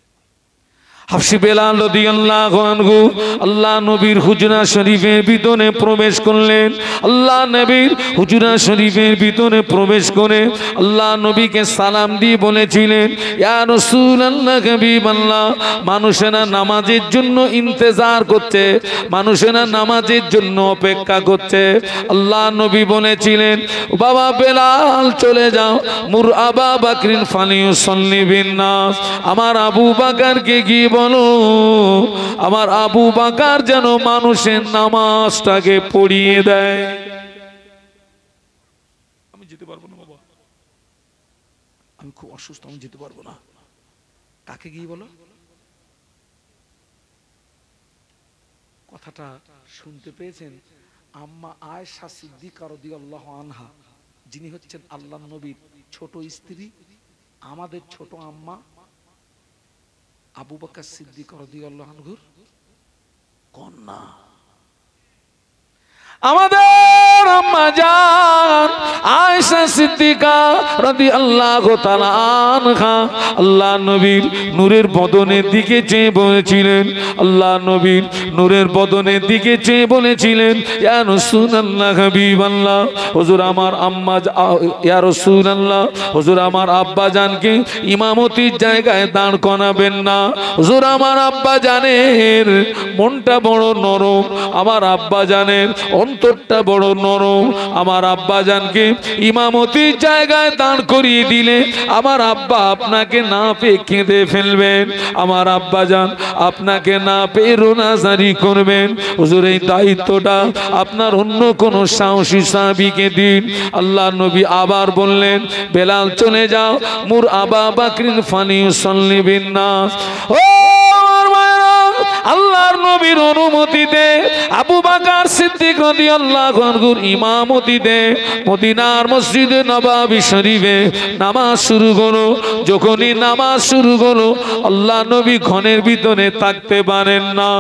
হাফসি বেলাল রাদিয়াল্লাহু আনহু আল্লাহ নবীর হুজরা শরীফের ভিতরে প্রবেশ করলেন। আল্লাহ নবীর হুজরা শরীফের ভিতরে প্রবেশ করে আল্লাহ নবীকে সালাম দিয়ে বলেছিলেন, ইয়া রাসূলুল্লাহ, হাবিবাল্লাহ, মানুষেরা নামাজের জন্য ইন্তজার করছে, মানুষেরা নামাজের জন্য অপেক্ষা করছে। আল্লাহ নবী বলেছিলেন, বাবা বেলাল চলে যাও, মুর আবা বকরিন ফালিউসাল্লি বিন নাস, আমার আবু বকরকে গিয়ে বলো আমার আবু বকর যেন মানুষের নামাজটাকে পড়িয়ে দেয়। আমি যেতে পারবো না বাবা, আমি খুব অসুস্থ, আমি যেতে পারবো না। কাকে গিয়ে বলো? কথাটা শুনতে পেয়েছেন আম্মা আয়েশা সিদ্দিকা রাদিয়াল্লাহু আনহা, যিনি হচ্ছেন আল্লাহর নবীর ছোট স্ত্রী, আমাদের ছোট আম্মা আবু বকর সিদ্দিক রাদিয়াল্লাহু আনহুর কন্যা। আমাদের আম্মা জান আয়েশা সিদ্দিকা রাদিয়াল্লাহু তাআলা আনহা আল্লাহ নবীর নূরের বদনের দিকে চেয়ে বলেছিলেন, আল্লাহ নবীর নূরের বদনের দিকে চেয়ে বলেছিলেন, ইয়া রাসূলুল্লাহ, হাবিবাল্লাহ, হুজুর আমার আম্মা, ইয়া রাসূলুল্লাহ, হুজুর আমার আব্বা জানকে ইমামতির জায়গায় দাঁড় করাবেন না। হুজুর আমার আব্বা জানের মনটা বড় নরম, আমার আব্বা জানের অন্তরটা বড় নরম, আমার আব্বা জানকে ইমামতির জায়গায় দাঁড় করিয়ে দিলে আমার আব্বা আপনাকে না পেয়ে কেঁদে ফেলবেন, আমার আব্বা জান আপনাকে না পেয়ে রোনাজারি করবেন। হুজুর এই দায়িত্বটা আপনার অন্য কোন সাহসী সাহাবীকে দিন। আল্লাহ নবী আবার বললেন, বেলাল চলে যাও, মুর আবা বকরিন ফালিউসাল্লি বিন নাস। ও আমার মায়েরা, নবীর অনুমতিতে আবু বকর সিদ্দিক রাদিয়াল্লাহু আনহুর ইমামতিতে মদিনার মসজিদে নববী শরীফে নামাজ শুরু হলো। যখনই নামাজ শুরু হলো আল্লাহ নবী ঘরের ভিতরে থাকতে পারেন না।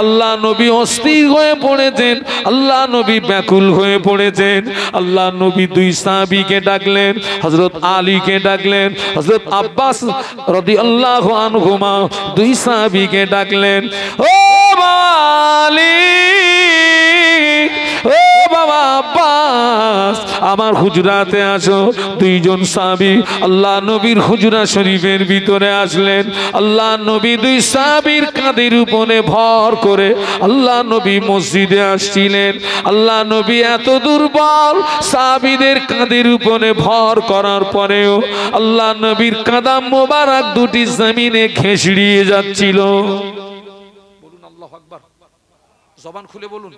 আল্লাহ নবী অস্থির হয়ে পড়েছেন, আল্লাহ নবী ব্যাকুল হয়ে পড়েছেন। আল্লাহ নবী দুই সাহাবীকে ডাকলেন, হযরত আলীকে ডাকলেন, হযরত আব্বাস রাদিয়াল্লাহু আনহুমা দুই সাহাবীকে ডাকলেন। ও আলী, ও বাবা আব্বাস, আমার হুজরাতে আসো। দুইজন সাহাবী আল্লাহ নবীর হুজরা শরীফের ভিতরে আসলেন। আল্লাহ নবী দুই সাহাবীর কাঁধের উপরে ভর করে আল্লাহ নবী মসজিদে আসছিলেন। আল্লাহ নবী এত দুর্বল, সাহাবীদের কাঁধের উপরে ভর করার পরেও আল্লাহ নবীর কাদাম মোবারক দুটি জমিনে ঘেঁষড়িয়ে যাচ্ছিল। বলুন আল্লাহু আকবার, জবান খুলে বলুন,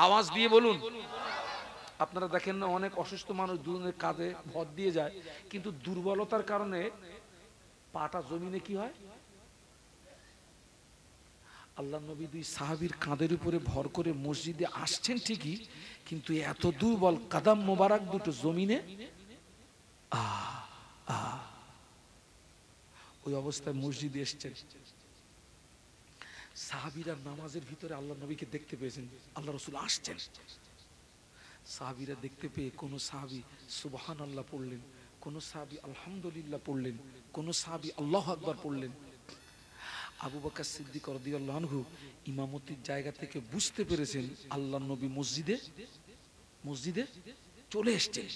আওয়াজ দিয়ে বলুন। আপনারা দেখেন না, অনেক অসুস্থ মানুষ দুজনের কাঁধে ভর দিয়ে যায়, কিন্তু দুর্বলতার কারণে পাটা জমিনে কি হয়? আল্লাহ নবী দুই সাহাবীর কাঁধের উপরে ভর করে মসজিদে আসছেন ঠিকই, কিন্তু এত দুর্বল, কাদাম মোবারক দুটো জমিনে ওই অবস্থায় মসজিদে এসছেন। সাহাবীরা নামাজের ভিতরে আল্লাহ নবীকে দেখতে পেয়েছেন, আল্লাহ রাসূল আসছেন। সাহাবীরা দেখতে পেয়ে কোন সাহাবী সুবহানাল্লাহ পড়লেন, কোন সাহাবী আলহামদুলিল্লাহ পড়লেন, কোন সাহাবী আল্লাহু আকবার পড়লেন। আবু বকর সিদ্দিক রাদিয়াল্লাহু আনহু ইমামতির জায়গা থেকে বুঝতে পেরেছেন আল্লাহ নবী মসজিদে চলে এসেছেন।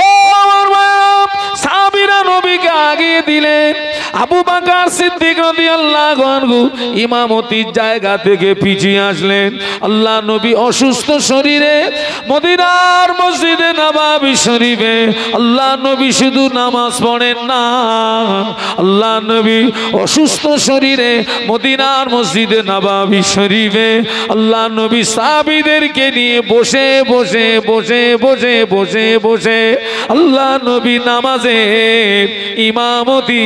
ও আমার ভাইরা, সাহাবীরা নবীকে আগিয়ে দিলেন। আবু বকর সিদ্দিক রাদিয়াল্লাহু আনহু ইমামতির জায়গা থেকে পিছিয়ে আসলেন। আল্লাহ নবী অসুস্থ শরীরে মদিনার মসজিদে নববী শরীফে আল্লাহ নবী শুধু নামাজ পড়েন না, আল্লাহ নবী অসুস্থ শরীরে মদিনার মসজিদে নববী শরীফে আল্লাহ নবী সাহাবীদেরকে নিয়ে বসে বসে বসে বসে বসে বসে আল্লাহ নবী নামাজে ইমামতি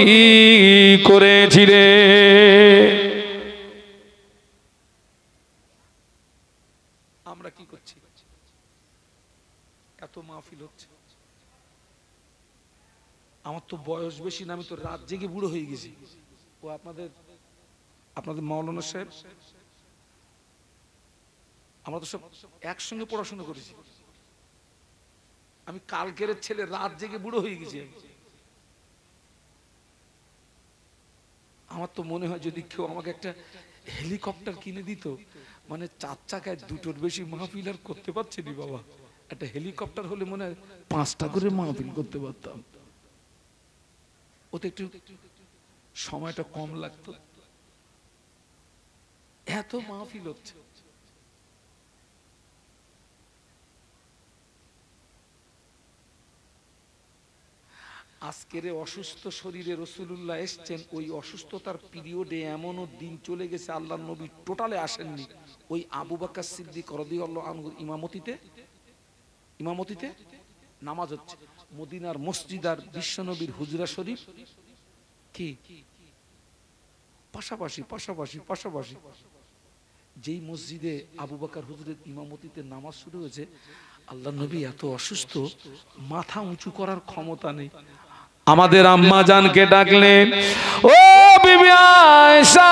করেছিলেন। আমরা কি করছি? এত মাহফিল হচ্ছে, আমার তো বয়স বেশি না, আমি তো রাত জেগে বুড়ো হয়ে গেছি। ও আপনাদের মাওলানা সাহেব, আমরা তো সব একসঙ্গে পড়াশোনা করেছি। আমি কালকের ছেলে, রাত জেগে বুড়ো হয়ে গেছি। আমার তো মনে হয় যদি কেউ আমাকে একটা হেলিকপ্টার কিনে দিত, মানে 4 চাকায় দুটোর বেশি মাহফিল আর করতে পারছি না বাবা। একটা হেলিকপ্টার হলে মনে হয় 5টা করে মাহফিল করতে পারতাম। ওতে একটু সময়টা কম লাগতো। এত মাহফিল হচ্ছে। আজকের অসুস্থ শরীরে রাসূলুল্লাহ এসেছেন। ওই অসুস্থতার পিরিয়ডে এমনও দিন চলে গেছে আল্লাহর নবী টোটালে আসেননি। ওই আবু বকর সিদ্দিক রাদিয়াল্লাহু আনহুর ইমামতিতে নামাজ হচ্ছে। মদিনার মসজিদ আর বিশ্বনবীর হুজরা শরীফ কি পাশাপাশি পাশাপাশি পাশাপাশি। যেই মসজিদে আবু বকর হুজুরের ইমামতিতে নামাজ শুরু হয়েছে, আল্লাহর নবী এত অসুস্থ, মাথা উঁচু করার ক্ষমতা নেই। আমাদের আম্মা জানকে ডাকলেন, ও বিবি আয়েশা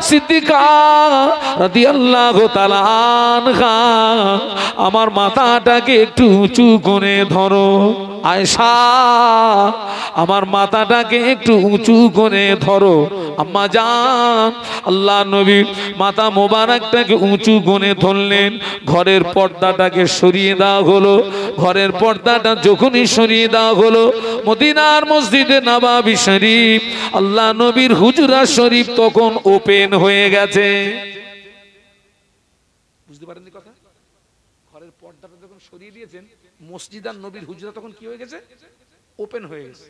সিদ্দিকা রাদিয়াল্লাহু তাআলা আনহা, আমার মাথাটাকে একটু উঁচু করে ধরো। আয়েশা, আমার মাথাটাকে একটু উঁচু করে ধরো। আম্মা জান, আল্লাহ নবী মাথা মোবারকটাকে উঁচু করে ধরলেন। ঘরের পর্দাটাকে সরিয়ে দেওয়া হলো। ঘরের পর্দাটা যখনই সরিয়ে দেওয়া হলো, মদিনার মসজিদে নববী শরীফ আল্লাহ নবীর হুজরা শরীফ তখন ওপেন হয়ে গেছে। বুঝতে পারেননি কথা? ঘরের পর্দাটা যখন সরিয়ে দিয়েছেন, মসজিদ আর নবীর হুজরা তখন কি হয়ে গেছে? ওপেন হয়ে গেছে।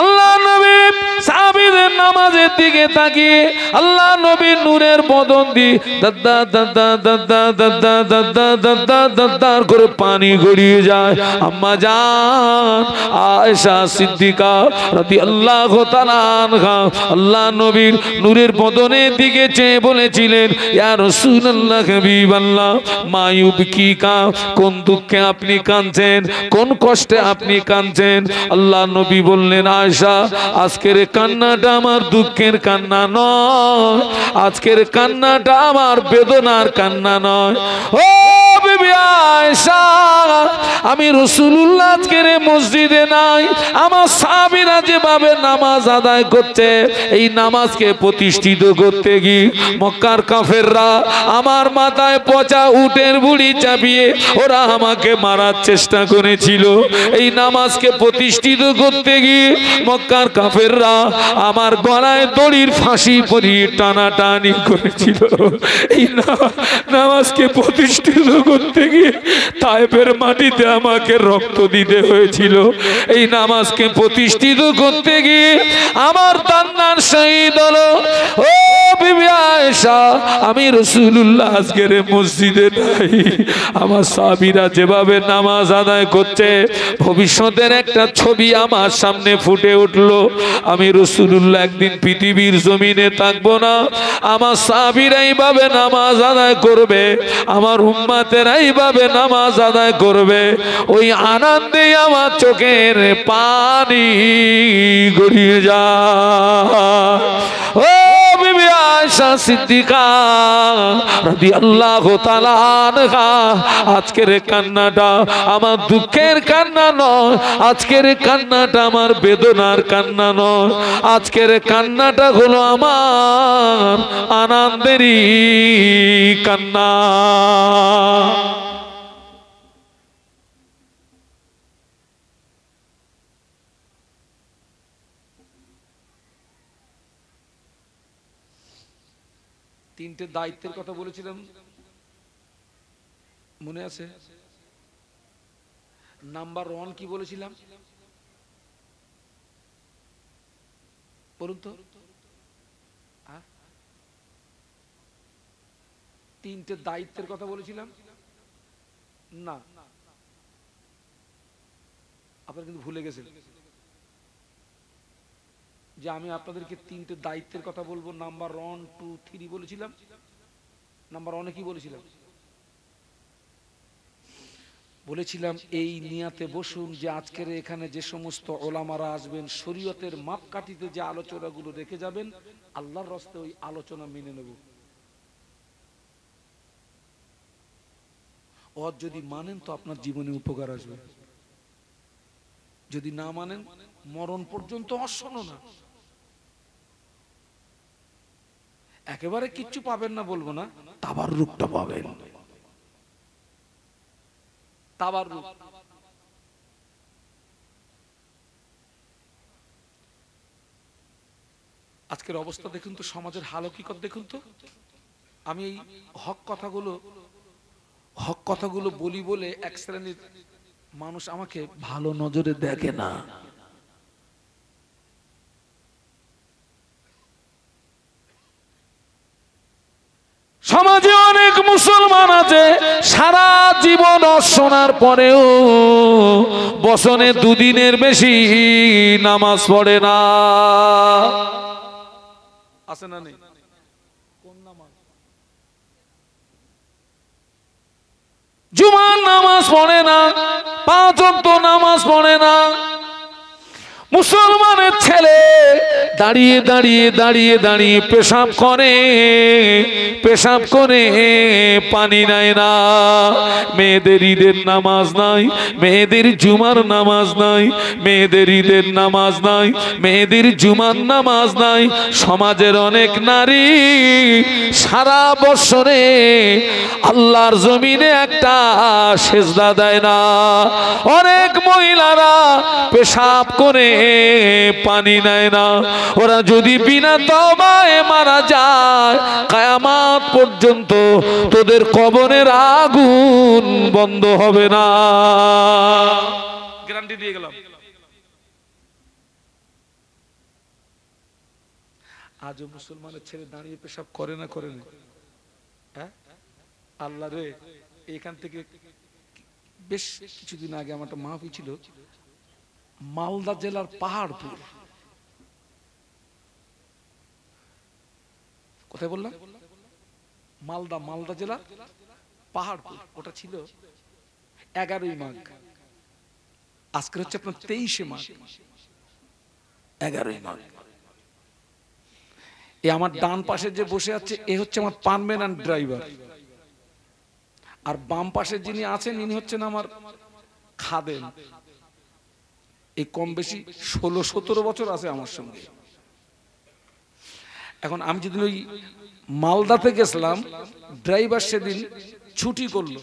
আল্লাহ নবী সাহাবীদের নামাজের দিকে তাকিয়ে আল্লাহ নবীর নূরের বদন দিয়ে দাদা দাদা দাদা দাদা দাদা দাদা দাদার করে পানি গড়িয়ে যায়। আম্মা জান আয়েশা সিদ্দিকা রাদিয়াল্লাহু তাআলা আনহা আল্লাহ নবীর নূরের বদনের দিকে চেয়ে বলেছিলেন, ইয়া রাসূলুল্লাহ হাবিবাল্লাহ মা ইউবকিকা, কোন দুঃখে আপনি কাঁদছেন, কোন কষ্টে আপনি কাঁদছেন? আল্লাহ নবী বললেন, আয়েশা আজকের কান্নাটা আমার দুঃখের কান্না নয়, আজকের কান্নাটা আমার বেদনার কান্না নয়। ও বিবি আয়েশা, আমি রাসূলুল্লাহ আজকের মসজিদে নাই, আমার সাহাবীরা যেভাবে নামাজ আদায় করছে, এই নামাজকে প্রতিষ্ঠিত করতে গিয়ে মক্কার কাফেররা আমার মাথায় পচা উটের বুড়ি চাপিয়ে ওরা আমাকে মারার চেষ্টা করেছিল। এই নামাজকে প্রতিষ্ঠিত করতে গিয়ে মক্কার কাফেররা আমার গলায় দড়ির ফাঁসি পরিয়ে টানাটানি করেছিল। এই নামাজকে প্রতিষ্ঠিত করতে গিয়ে তায়েফের মাটিতে আমাকে রক্ত দিতে হয়েছিল। এই নামাজকে প্রতিষ্ঠিত করতে গিয়ে আমার তান্নার শহীদ হলো। ও বিবি আয়েশা, আমি রাসূলুল্লাহ আজকের মসজিদে নাই, আমার সাহাবীরা যেভাবে নামাজ আদায় করছে ভবিষ্যতের একটা ছবি আমার সামনে ফুটে উঠলো। আমি রাসূলুল্লাহ একদিন পৃথিবীর জমিনে থাকবো না, আমার সাহাবীরা এইভাবে নামাজ আদায় করবে, আমার উম্মতেরা এইভাবে নামাজ আদায় করবে। ওই আনন্দে আমার চোখের পানি গড়িয়ে যায়। ও বিবি আয়েশা সিদ্দিকা রাদিয়াল্লাহু তাআলা আনহা, আজকের কান্নাটা আমার দুঃখের কান্না নয়, আজকের কান্নাটা আমার বেদনার কান্না নয়, আজকের কান্নাটা হলো আমার আনন্দেরই কান্না। তিনটে দায়িত্বের কথা বলেছিলাম, মনে আছে? নাম্বার 1 কি বলেছিলাম বলুন তো? তিনটে দায়িত্বের কথা বলেছিলাম না? আপনারা কিন্তু ভুলে গেছেন যে আমি আপনাদেরকে তিনটে দায়িত্বের কথা বলবো। নাম্বার 1, 2, 3 বলেছিলাম। নাম্বার 1 কি বলেছিলাম? বলেছিলাম এই নিয়াতে বসুন যে আজকের এখানে যে সমস্ত ওলামারা আসবেন শরীয়তের মাপকাঠিতে যে আলোচনাগুলো রেখে যাবেন, আল্লাহর রাস্তায় ওই আলোচনা মেনে নেব। ওর যদি মানেন তো আপনার জীবনে উপকার আসবে, যদি না মানেন মরণ পর্যন্ত অশোনো না। একেবারে কিচ্ছু পাবেন না বলবো না, তাবাররুকটা পাবেন। তাবাররুক আজকের অবস্থা দেখুন তো, সমাজের হালকিকত দেখুন তো। আমি এই হক কথাগুলো বলি বলে এক শ্রেণীর মানুষ আমাকে ভালো নজরে দেখে না। সমাজে অনেক মুসলমান আছে সারা জীবন শোনার পরেও বছরে 2 দিনের বেশি নামাজ পড়ে না। আছে না নেই? কোন নামাজ? জুমার নামাজ পড়ে না, 5 ওয়াক্ত নামাজ পড়ে না। মুসলমানের ছেলে দাঁড়িয়ে দাঁড়িয়ে দাঁড়িয়ে দাঁড়িয়ে পেশাব করে পানি নেয় না। মেয়েদের ঈদের নামাজ নাই, মেয়েদের জুমার নামাজ নাই, মেয়েদের ঈদের নামাজ নাই, মেয়েদের জুমার নামাজ নাই। সমাজের অনেক নারী সারা বছরে আল্লাহর জমিনে একটা সেজদা দেয় না। অনেক মহিলারা পেশাব করে পানি নেয় না। ওরা যদি বিনা তওবায় মারা যায় কিয়ামত পর্যন্ত তোদের কবরের আগুন বন্ধ হবে না। গ্যারান্টি দিয়ে গেলাম। আজও মুসলমানের ছেলে দাঁড়িয়ে পেশাব করে না করে না? হ্যাঁ আল্লাহ রে, এখান থেকে বেশ কিছুদিন আগে আমার একটা মাহফিল ছিল মালদা জেলার পাহাড়পুর। কোথায় বললাম? মালদা জেলা পাহাড়পুর। ওটা ছিল 11ই মাঘ, আজকে হচ্ছে আপনার 23শে মাঘ। 11ই মাঘ। এ আমার ডান পাশে যে বসে আছে এ হচ্ছে আমার পার্মানেন্ট ড্রাইভার, আর বাম পাশে যিনি আছেন ইনি হচ্ছেন আমার খাদেম। এই কম বেশি 16-17 বছর আছে আমার সঙ্গে। এখন আমি যেদিন ওই মালদাতে গেছিলাম, ড্রাইভার সেদিন ছুটি করলো।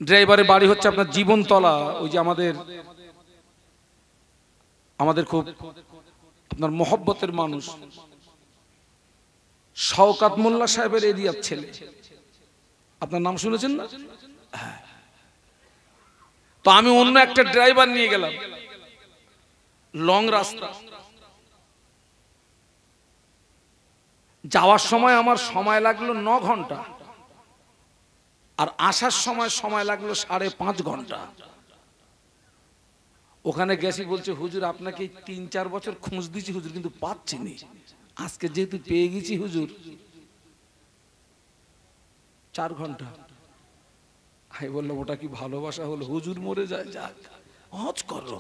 ড্রাইভারের বাড়ি হচ্ছে আপনার জীবনতলা, ওই যে আমাদের খুব আপনার মহব্বতের মানুষ শওকাত মোল্লা সাহেবের এরিয়ার ছেলে। আপনার নাম শুনেছেন না? হ্যাঁ। তো আমি অন্য একটা ড্রাইভার নিয়ে গেলাম, লং রাস্তা। যাওয়ার সময় আমার সময় লাগলো 9 ঘন্টা, আর আসার সময় লাগলো 5.5 ঘন্টা। ওখানে গেছি, বলছে হুজুর আপনাকে 3-4 বছর খোঁজ দিয়েছি হুজুর, কিন্তু পাচ্ছি না। আজকে যেহেতু পেয়ে গেছি হুজুর, 4 ঘন্টা। আমি বললাম ওটা কি ভালোবাসা হলো? হুজুর মরে যায়, যাক হজ করো।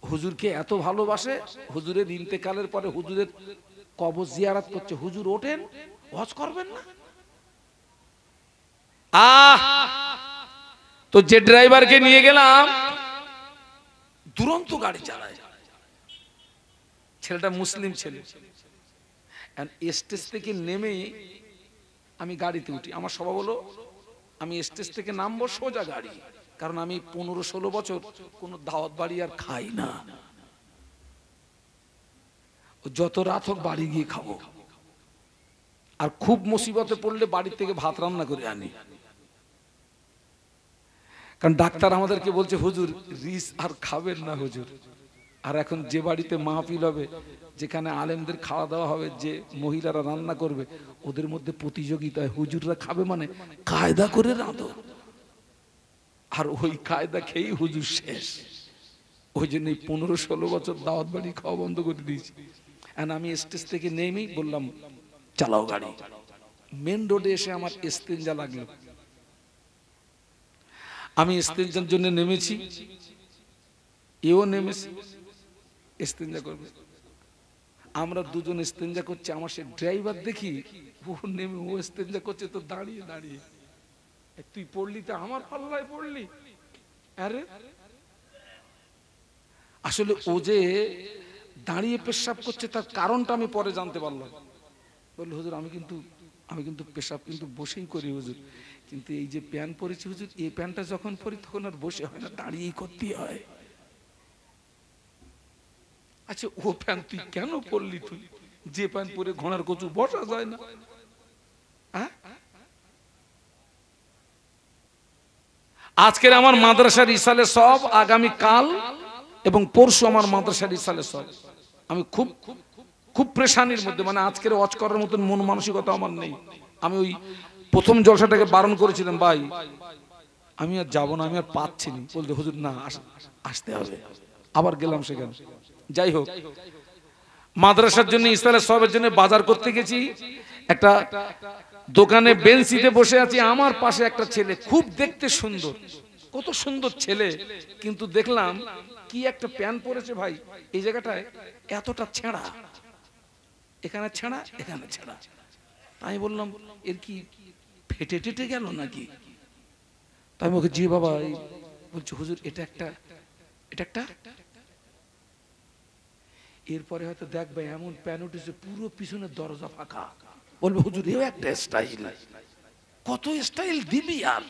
হুজুরকে এত ভালোবাসে, হুজুরের ইন্তেকালের পরে হুজুরের কবর জিয়ারত করছে। হুজুর ওঠেন, হজ করবেন না? তো যে ড্রাইভারকে নিয়ে গেলাম, দুরন্ত গাড়ি চালায়। ছেলেটা মুসলিম ছেলে। স্টেজ থেকে নেমে আমি গাড়িতে উঠি। আমার স্বভাব হলো আমি স্টেজ থেকে নামবো সোজা গাড়ি, কারণ আমি 15-16 বছর কোনো দাওয়াত বাড়ি আর খাই না। যত রাত হোক বাড়ি গিয়ে খাবো, আর খুব মুসিবতে পড়লে বাড়ি থেকে ভাত রান্না করে আনি। কারণ ডাক্তার আমাদেরকে বলছে হুজুর রিস আর খাবেন না হুজুর। আর এখন যে বাড়িতে মাহফিল হবে, যেখানে আলেমদের খাওয়া দাওয়া হবে, যে মহিলারা রান্না করবে, ওদের মধ্যে প্রতিযোগিতায় হুজুররা খাবে মানে কায়দা করে রাঁধো, আর ওই কায়দা খেয়েই হুজুর শেষ। ওই জন্য 15-16 বছর দাওয়াত বাড়ি খাওয়া বন্ধ করে দিয়েছি। আমি স্টেজ থেকে নেমেই বললাম চালাও গাড়ি। মেন রোডে এসে আমার ইস্তেঞ্জা লাগলো। আমি ইস্তেঞ্জার জন্য নেমেছি, এও নেমেছি, ইস্তেঞ্জা করবে। আমরা দুজন ইস্তেঞ্জা করছি। আমার সে ড্রাইভার দেখি ও নেমে ও ইস্তেঞ্জা করছে, তো দাঁড়িয়ে দাঁড়িয়ে, তুই পড়লি তো আমার পাল্লায় পড়লি। আরে আসলে ও যে দাঁড়িয়ে পেশাব করছে তার কারণটা আমি পরে জানতে পারলাম। বলল হুজুর আমি কিন্তু পেশাব কিন্তু বসেই করি হুজুর, কিন্তু এই যে প্যান্ট পরেছি হুজুর, এই প্যান্টটা যখন পরি তখন আর বসে হয় না, দাঁড়িয়েই করতে হয়। আচ্ছা ও প্যান্ট তুই কেন পরলি? তুই যে প্যান্ট পরে ঘোড়ার কচু বসা যায় না? আজকের আমার মাদ্রাসার ইসালে সব, আগামী কাল এবং পরশু আমার মাদ্রাসার ইসালে সব। আমি খুব খুব প্রেশানির মধ্যে, মানে আজকের ওয়াজ করার মতন মন মানসিকতা আমার নেই। আমি ওই প্রথম জলসাটাকে বারণ করেছিলাম, ভাই আমি আর যাবো না, আমি আর পাচ্ছি না। বলতে হুজুর না আসতে হবে। আবার গেলাম সেখানে। যাই হোক, মাদ্রাসার জন্য ইসলামের সবের জন্য বাজার করতে গেছি। একটা দোকানে বেঞ্চিতে বসে আছি, আমার পাশে একটা ছেলে, খুব দেখতে সুন্দর, কত সুন্দর ছেলে, কিন্তু দেখলাম কি একটা প্যান্ট পরেছে ভাই, এই জায়গাটায় এতটা ছেঁড়া, এখানে ছেঁড়া, এখানে ছেঁড়া। আমি বললাম এর কি ফেটে টেটে গেল নাকি? তাই ওকে জি বাবা। বলছে হুজুর এটা একটা। এরপরে হয়তো দেখবে এমন প্যান উঠেছে পুরো পিছনের দরজা ফাঁকা। বলবে হুজুর এও একটা স্টাইল। কত স্টাইল দিবি আর,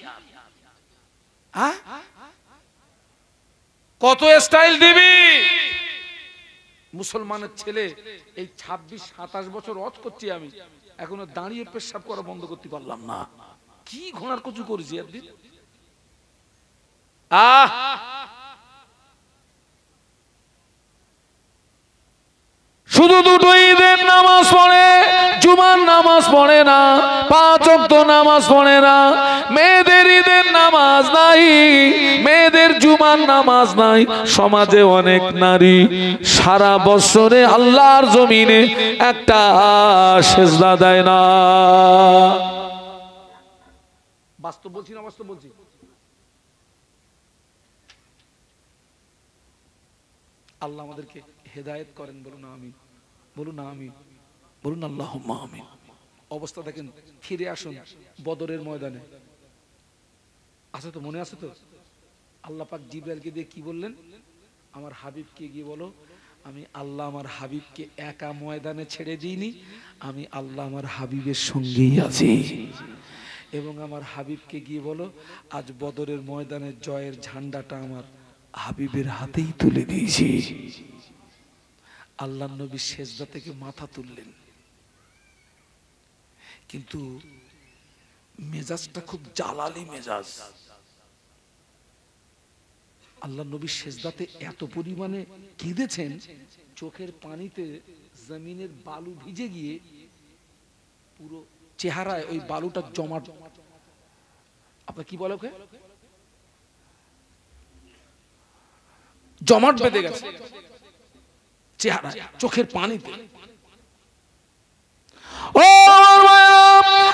কত স্টাইল দিবি? মুসলমানের ছেলে এই 26-27 বছর ওয়াজ করছি আমি, এখনো দাঁড়িয়ে পেশাব করা বন্ধ করতে পারলাম না। কি ঘোড়ার কচু করেছি একদিন। শুধু দুটো ঈদের নামাজ পড়ে, জুমার নামাজ পড়ে না, 5 ওয়াক্ত নামাজ পড়ে না। মেয়েদের ঈদের নামাজ নাই, মেয়েদের জুমার নামাজ নাই। সমাজে অনেক নারী সারা বছরে আল্লাহর জমিনে একটা সেজদা দেয় না। বাস্তব বলছি না বাস্তব বলছি? আল্লাহ আমাদেরকে হেদায়েত করেন, বলুন আমিন, বলুন আমিন, বলুন আল্লাহুম্মা আমিন। অবস্থা দেখেন, ফিরে আসুন বদরের ময়দানে। আছে তো, মনে আছে তো? আল্লাহ পাক জিবরাইলকে দিয়ে কি বললেন? আমার হাবিবকে গিয়ে বলো আমি আল্লাহ আমার হাবিবকে একা ময়দানে ছেড়ে দিইনি, আমি আল্লাহ আমার হাবিবের সঙ্গেই আছি। এবং আমার হাবিবকে গিয়ে বলো আজ বদরের ময়দানে জয়ের ঝান্ডাটা আমার হাবিবের হাতেই তুলে দিয়েছি। আল্লাহ নবী সেজদা থেকে মাথা তুললেন, কিন্তু মেজাজটা খুব জালালি মেজাজ। আল্লাহ নবী সেজদাতে এত পরিমাণে কেঁদেছেন, চোখের পানিতে জমিনের বালু ভিজে গিয়ে পুরো চেহারায় ওই বালুটা জমাট, আপনার কি বলে ওকে, জমাট বেঁধে গেছে চেহারায়, চোখের পানিতে। ও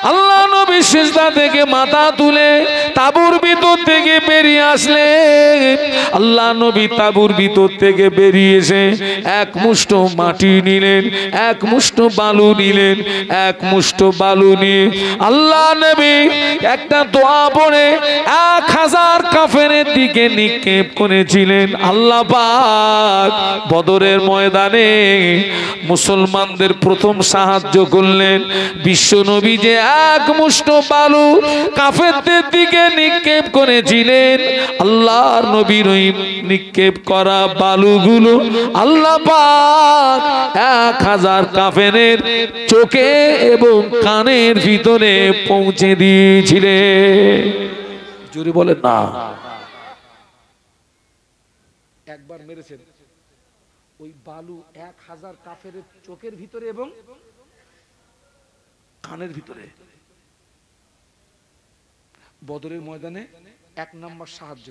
আল্লাহ নবী সিজদা থেকে মাথা তুলে তাঁবুর ভিতর থেকে বেরিয়ে আসলেন। আল্লাহ নবী তাঁবুর ভিতর থেকে বেরিয়ে এসে এক মুষ্ঠ মাটি নিলেন, এক মুষ্ঠ বালু নিলেন, এক মুষ্ঠ বালু নিয়ে আল্লাহ নবী একটা দোয়া পড়ে 1000 কাফেরের দিকে নিক্ষেপ করেছিলেন। আল্লাহ পাক বদরের ময়দানে মুসলমানদের প্রথম সাহায্য করলেন। বিশ্ব নবী যে এক মুষ্ঠ বালু কাফেরদের দিকে নিক্ষেপ করেছিলেন, আল্লাহর নবীর ওই নিক্ষেপ করা বালুগুলো আল্লাহ পাক 1000 কাফেরের চোখে এবং কানের ভিতরে পৌঁছে দিয়েছিলেন। জোরে বলেন না। একবার মেরেছেন ওই বালু 1000 কাফেরের চোখের ভিতরে এবং কানের ভিতরে। বদরের ময়দানে 1 নম্বর সাহায্য।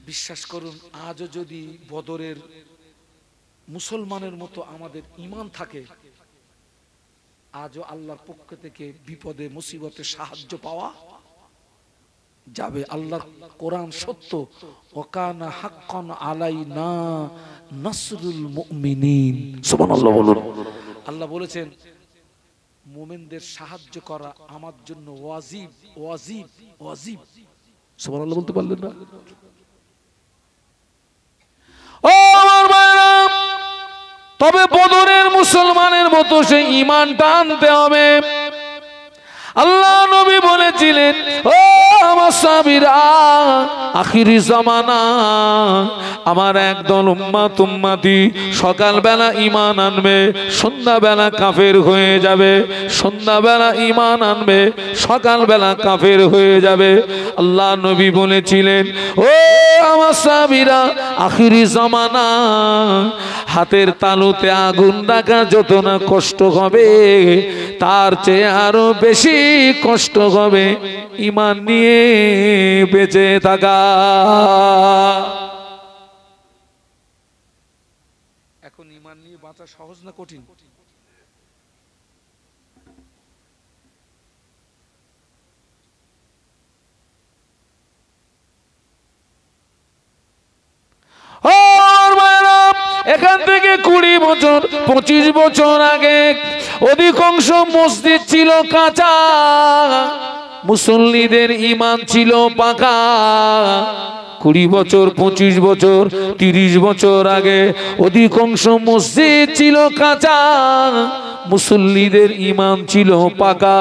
বিশ্বাস করুন, আজও যদি বদরের মুসলমানের মতো আমাদের ঈমান থাকে, আজও আল্লাহর পক্ষ থেকে বিপদে মুসিবতে সাহায্য পাওয়া যাবে। আল্লাহর কোরআন সত্য, ওয়াকানা হাক্কান আলাইনা নাসরুল মুমিনিন। সুবহানাল্লাহ বলুন। আল্লাহ বলেছেন মুমিনদের সাহায্য করা আমার জন্য ওয়াজিব, ওয়াজিব, ওয়াজিব। সুবহানাল্লাহ বলতে পারলেন না? ও আমার ভাইরা, তবে বদরের মুসলমানের মতো সেই ঈমানটা আনতে হবে। আল্লাহ নবী বলেছিলেন, ও আমার সাহাবীরা, আখিরি জামানা আমার একদল উম্মত উম্মতি সকালবেলা ঈমান আনবে, সন্ধ্যাবেলা কাফের হয়ে যাবে, সন্ধ্যাবেলা ঈমান আনবে, সকালবেলা কাফের হয়ে যাবে। আল্লাহ নবী বলেছিলেন, ও আমার সাহাবীরা, আখিরি জামানা হাতের তালুতে আগুন রাখা যত না কষ্ট হবে, তার চেয়ে আরো বেশি কষ্ট হবে ঈমান নিয়ে বেঁচে থাকা। এখন ঈমান নিয়ে বাঁচা সহজ না কঠিন? এখান থেকে 20 বছর 25 বছর আগে অধিকাংশ মসজিদ ছিল কাঁচা, মুসল্লিদের ঈমান ছিল পাকা। 20 বছর 25 বছর 30 বছর আগে অধিকাংশ মসজিদ ছিল কাঁচা, মুসল্লিদের ঈমান ছিল পাকা।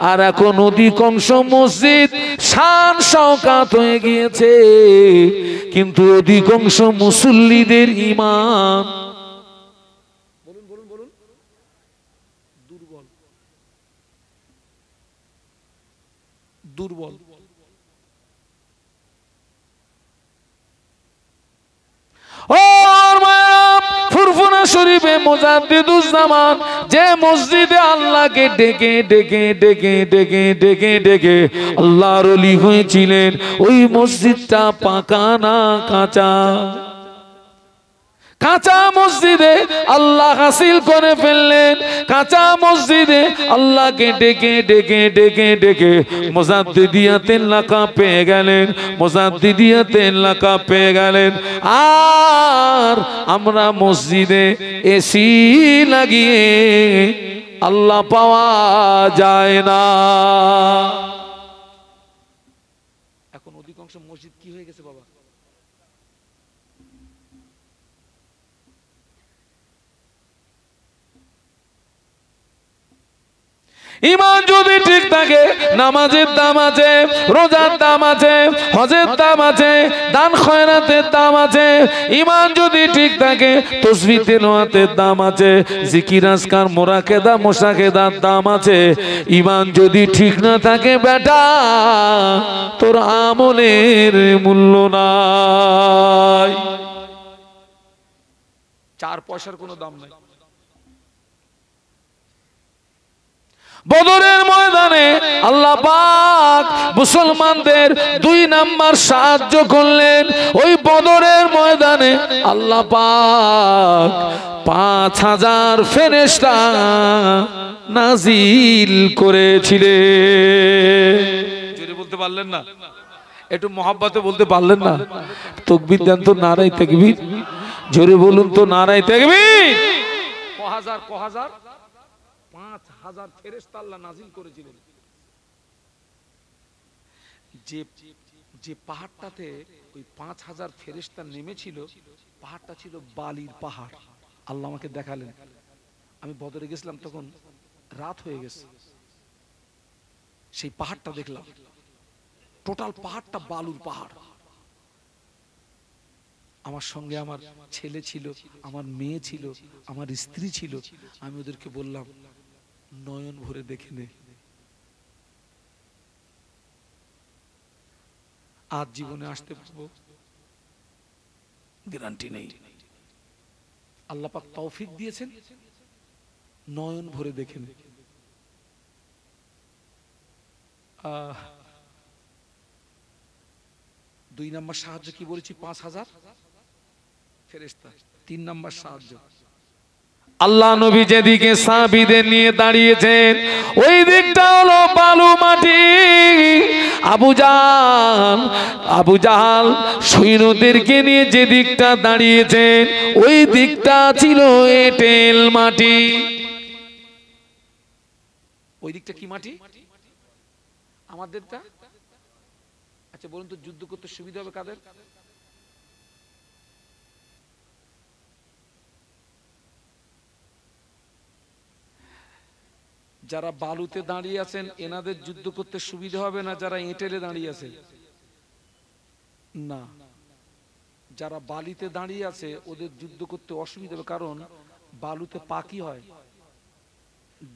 আর এখন অধিকাংশ মসজিদ শান শওকাত হয়ে গিয়েছে, কিন্তু অধিকাংশ মুসল্লিদের ঈমান দুর্বল, দুর্বল। ও ফুরফুরা শরীফে মুজাদ্দিদুজ্জামান যে মসজিদে আল্লাহকে ডেকে ডেকে ডেকে ডেকে ডেকে ডেকে আল্লাহর ওলি হয়েছিলেন, ওই মসজিদটা পাকা না কাঁচা? কাঁচা মসজিদে আল্লাহ হাসিল করে ফেললেন, কাঁচা মসজিদে আল্লাহকে ডেকে ডেকে ডেকে ডেকে মুজাদ্দিদিয়াতের লাকাব পেয়ে গেলেন, মুজাদ্দিদিয়াতের লাকাব পেয়ে গেলেন। আর আমরা মসজিদে এসি লাগিয়ে আল্লাহ পাওয়া যায় না। এখন অধিকাংশ মসজিদ কি হয়ে গেছে বাবা? ইমান যদি ঠিক থাকে, নামাজের দাম আছে, রোজার দাম আছে, হজের দাম আছে, দান খয়রাতের দাম আছে। ইমান যদি ঠিক থাকে, তাসবিহ তিলাওয়াতের দাম আছে, জিকির আজকার মোরাকেদা মোশাকেদার দাম আছে। ইমান যদি ঠিক না থাকে বেটা, তোর আমলের মূল্য নাই, 4 পয়সার কোনো দাম নাই। বদরের ময়দানে আল্লাহ পাক মুসলমানদের 2 নাম্বার সাহায্য করলেন। ওই বদরের ময়দানে আল্লাহ পাক 5000 ফেরেশতা নাজিল করেছিলেন। জোরে বলতে পারলেন না? একটু মহব্বতে বলতে পারলেন না? তাকবীর দেন তো, নারায়ে তাকবীর। জোরে বলুন তো, নারায়ে তাকবীর। কহাজার 5000 ফেরেশতা আল্লাহ নাজিল করেছিলেন। যে পাহাড়টাতে ওই 5000 ফেরেশতা নেমেছিল, পাহাড়টা ছিল বালির পাহাড়। আল্লাহ আমাকে দেখালেন, আমি বদরে গেছিলাম, তখন রাত হয়ে গেছে। সেই পাহাড়টা দেখলাম, টোটাল পাহাড়টা বালুর পাহাড়। আমার সঙ্গে আমার ছেলে ছিল, আমার মেয়ে ছিল, আমার স্ত্রী ছিল। আমি ওদেরকে বললাম, নয়ন ভরে দেখে নে, আজ জীবনে আসতে পারবো গ্যারান্টি নেই। আল্লাহ পাক তৌফিক দিয়েছেন, নয়ন ভরে দেখে নে। 2 নাম্বার সাহায্য কি বলেছি? 5000 ফেরেশতা। 3 নাম্বার সাহায্য, আল্লাহ নবী যেদিকে সাহাবীদের নিয়ে দাঁড়িয়েছেন, ওই দিকটা হলো বালু মাটি। আবু জাহাল সৈন্যদেরকে নিয়ে যে দিকটা দাঁড়িয়েছেন, ওই দিকটা ছিল এঁটেল মাটি। ওই দিকটা কি মাটি? আমাদেরটা? আচ্ছা বলুন তো, যুদ্ধ করতে সুবিধা হবে কাদের? যারা বালুতে দাঁড়িয়ে আছেন এনাদের যুদ্ধ করতে সুবিধা হবে না যারা এঁটেলে দাঁড়িয়ে আছে? না, যারা বালিতে দাঁড়িয়ে আছে ওদের যুদ্ধ করতে অসুবিধা হবে, কারণ বালুতে পা কি হয়?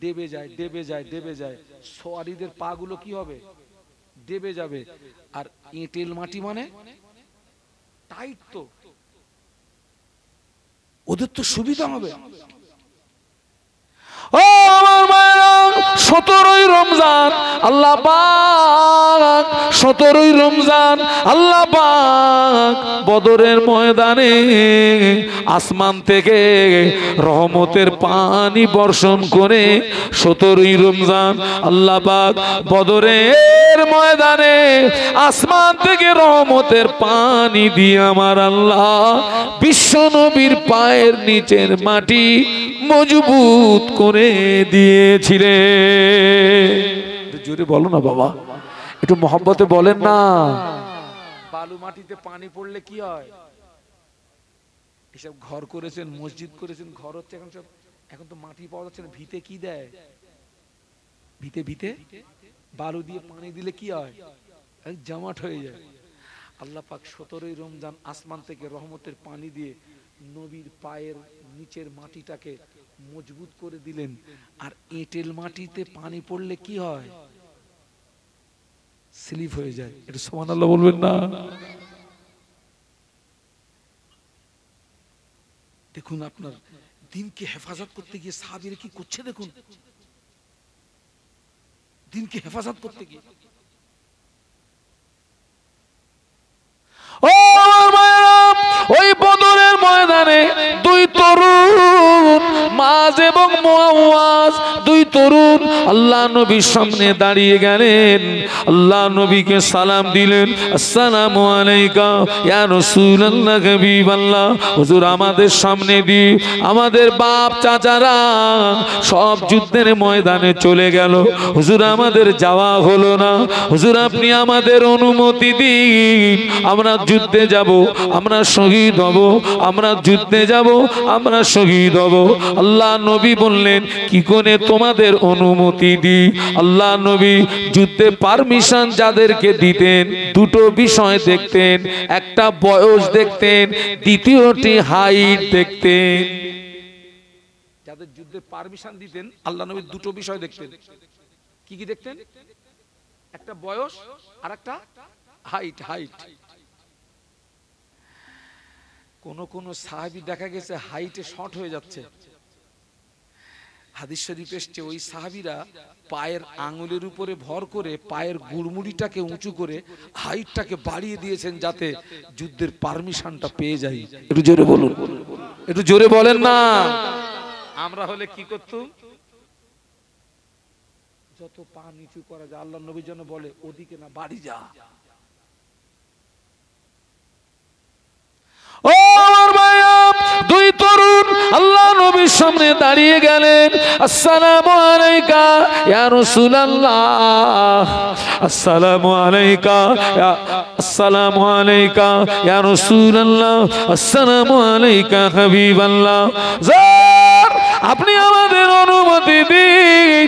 দেবে যায়, দেবে যায়, দেবে যায়। সোয়ারিদের পা গুলো কি হবে? দেবে যাবে। আর এঁটেল মাটি মানে টাইট, তো ওদের তো সুবিধা হবে। ও আমার মায়েরা, 17ই রমজান আল্লাহ পাক, 17ই রমজান আল্লাহ পাক বদরের ময়দানে আসমান থেকে রহমতের পানি বর্ষণ করে 17ই রমজান আল্লাহ পাক বদরের ময়দানে আসমান থেকে রহমতের পানি দিয়ে আমার আল্লাহ বিশ্ব নবীর পায়ের নিচের মাটি মজবুত করে দিয়েছিলেন। জোরে বলো না বাবা, একটু মহব্বতে বলেন না। বালু মাটিতে পানি পড়লে কি হয়? এসব ঘর করেছেন, মসজিদ করেছেন, ঘর হচ্ছে এখন সব। এখন তো মাটি পাওয়া যাচ্ছে না, ভিতে কি দেয়? ভিতে বালু দিয়ে পানি দিলে কি হয়? জমাট হয়ে যায়। আল্লাহ পাক 17ই রমজান আসমান থেকে রহমতের পানি দিয়ে নবীর পায়ের নিচের মাটিটাকে মজবুত করে দিলেন। আর এঁটেল মাটিতে পানি পড়লে কি হয়? স্লিপ হয়ে যায়। এটা সুবহানাল্লাহ বলবেন না? দেখুন আপনার দিনকে হেফাজত করতে গিয়ে সাহাবীরা কি করছে, দেখুন দিনকে হেফাজত করতে গিয়ে। ও ওই বদরের ময়দানে দুই তরুণ মাজ এবং মুআওয়াজ, দুই তরুণ আল্লাহ নবীর সামনে দাঁড়িয়ে গেলেন। আল্লাহ নবীকে সালাম দিলেন, আসসালামু আলাইকা ইয়া রাসূলুল্লাহ হাবিবাল্লাহ। হুজুর আমাদের সামনে দি আমাদের বাপ চাচারা সব যুদ্ধের ময়দানে চলে গেল, হুজুর আমাদের যাওয়া হলো না, হুজুর আপনি আমাদের অনুমতি দিন, আমরা যুদ্ধে যাব, আমরা শহীদ হব, আমরা যুদ্ধে যাব, আমরা শহীদ হব। আল্লাহ নবী বললেন কি করে তোমাদের অনুমতি দিই? আল্লাহ নবী যুদ্ধে পারমিশন যাদেরকে দিতেন দুটো বিষয় দেখতেন, একটা বয়স দেখতেন, দ্বিতীয়টি হাইট দেখতেন। যাদের যুদ্ধে পারমিশন দিতেন আল্লাহ নবী দুটো বিষয় দেখতেন। কি কি দেখতেন? একটা বয়স আর একটা হাইট। কোন সাহাবী দেখা গেছে হাইটে শর্ট হয়ে যাচ্ছে, হাদিস শরীফে এসেছে ওই সাহাবীরা পায়ের আঙ্গুলের উপরে ভর করে পায়ের গুড়মুড়িটাকে উঁচু করে হাইটটাকে বাড়িয়ে দিয়েছেন যাতে যুদ্ধের পারমিশনটা পেয়ে যায়। একটু জোরে বলুন, একটু জোরে বলেন না। আমরা হলে কি করতাম? যত পা নিচু করা যায় আল্লাহ নবী যেন বলে ওদিকে না, বাড়ি যা। ও আমার ভাইয়া, দুই তরুণ আল্লাহ নবীর সামনে দাঁড়িয়ে গেলেন, আসসালামু আলাইকা ইয়া রাসূলুল্লাহ, আসসালামু আলাইকা, আসসালামু আলাইকা ইয়া রাসূলুল্লাহ, আসসালামু আলাইকা হাবিবাল্লাহ। আপনি আমাদের অনুমতি দিন।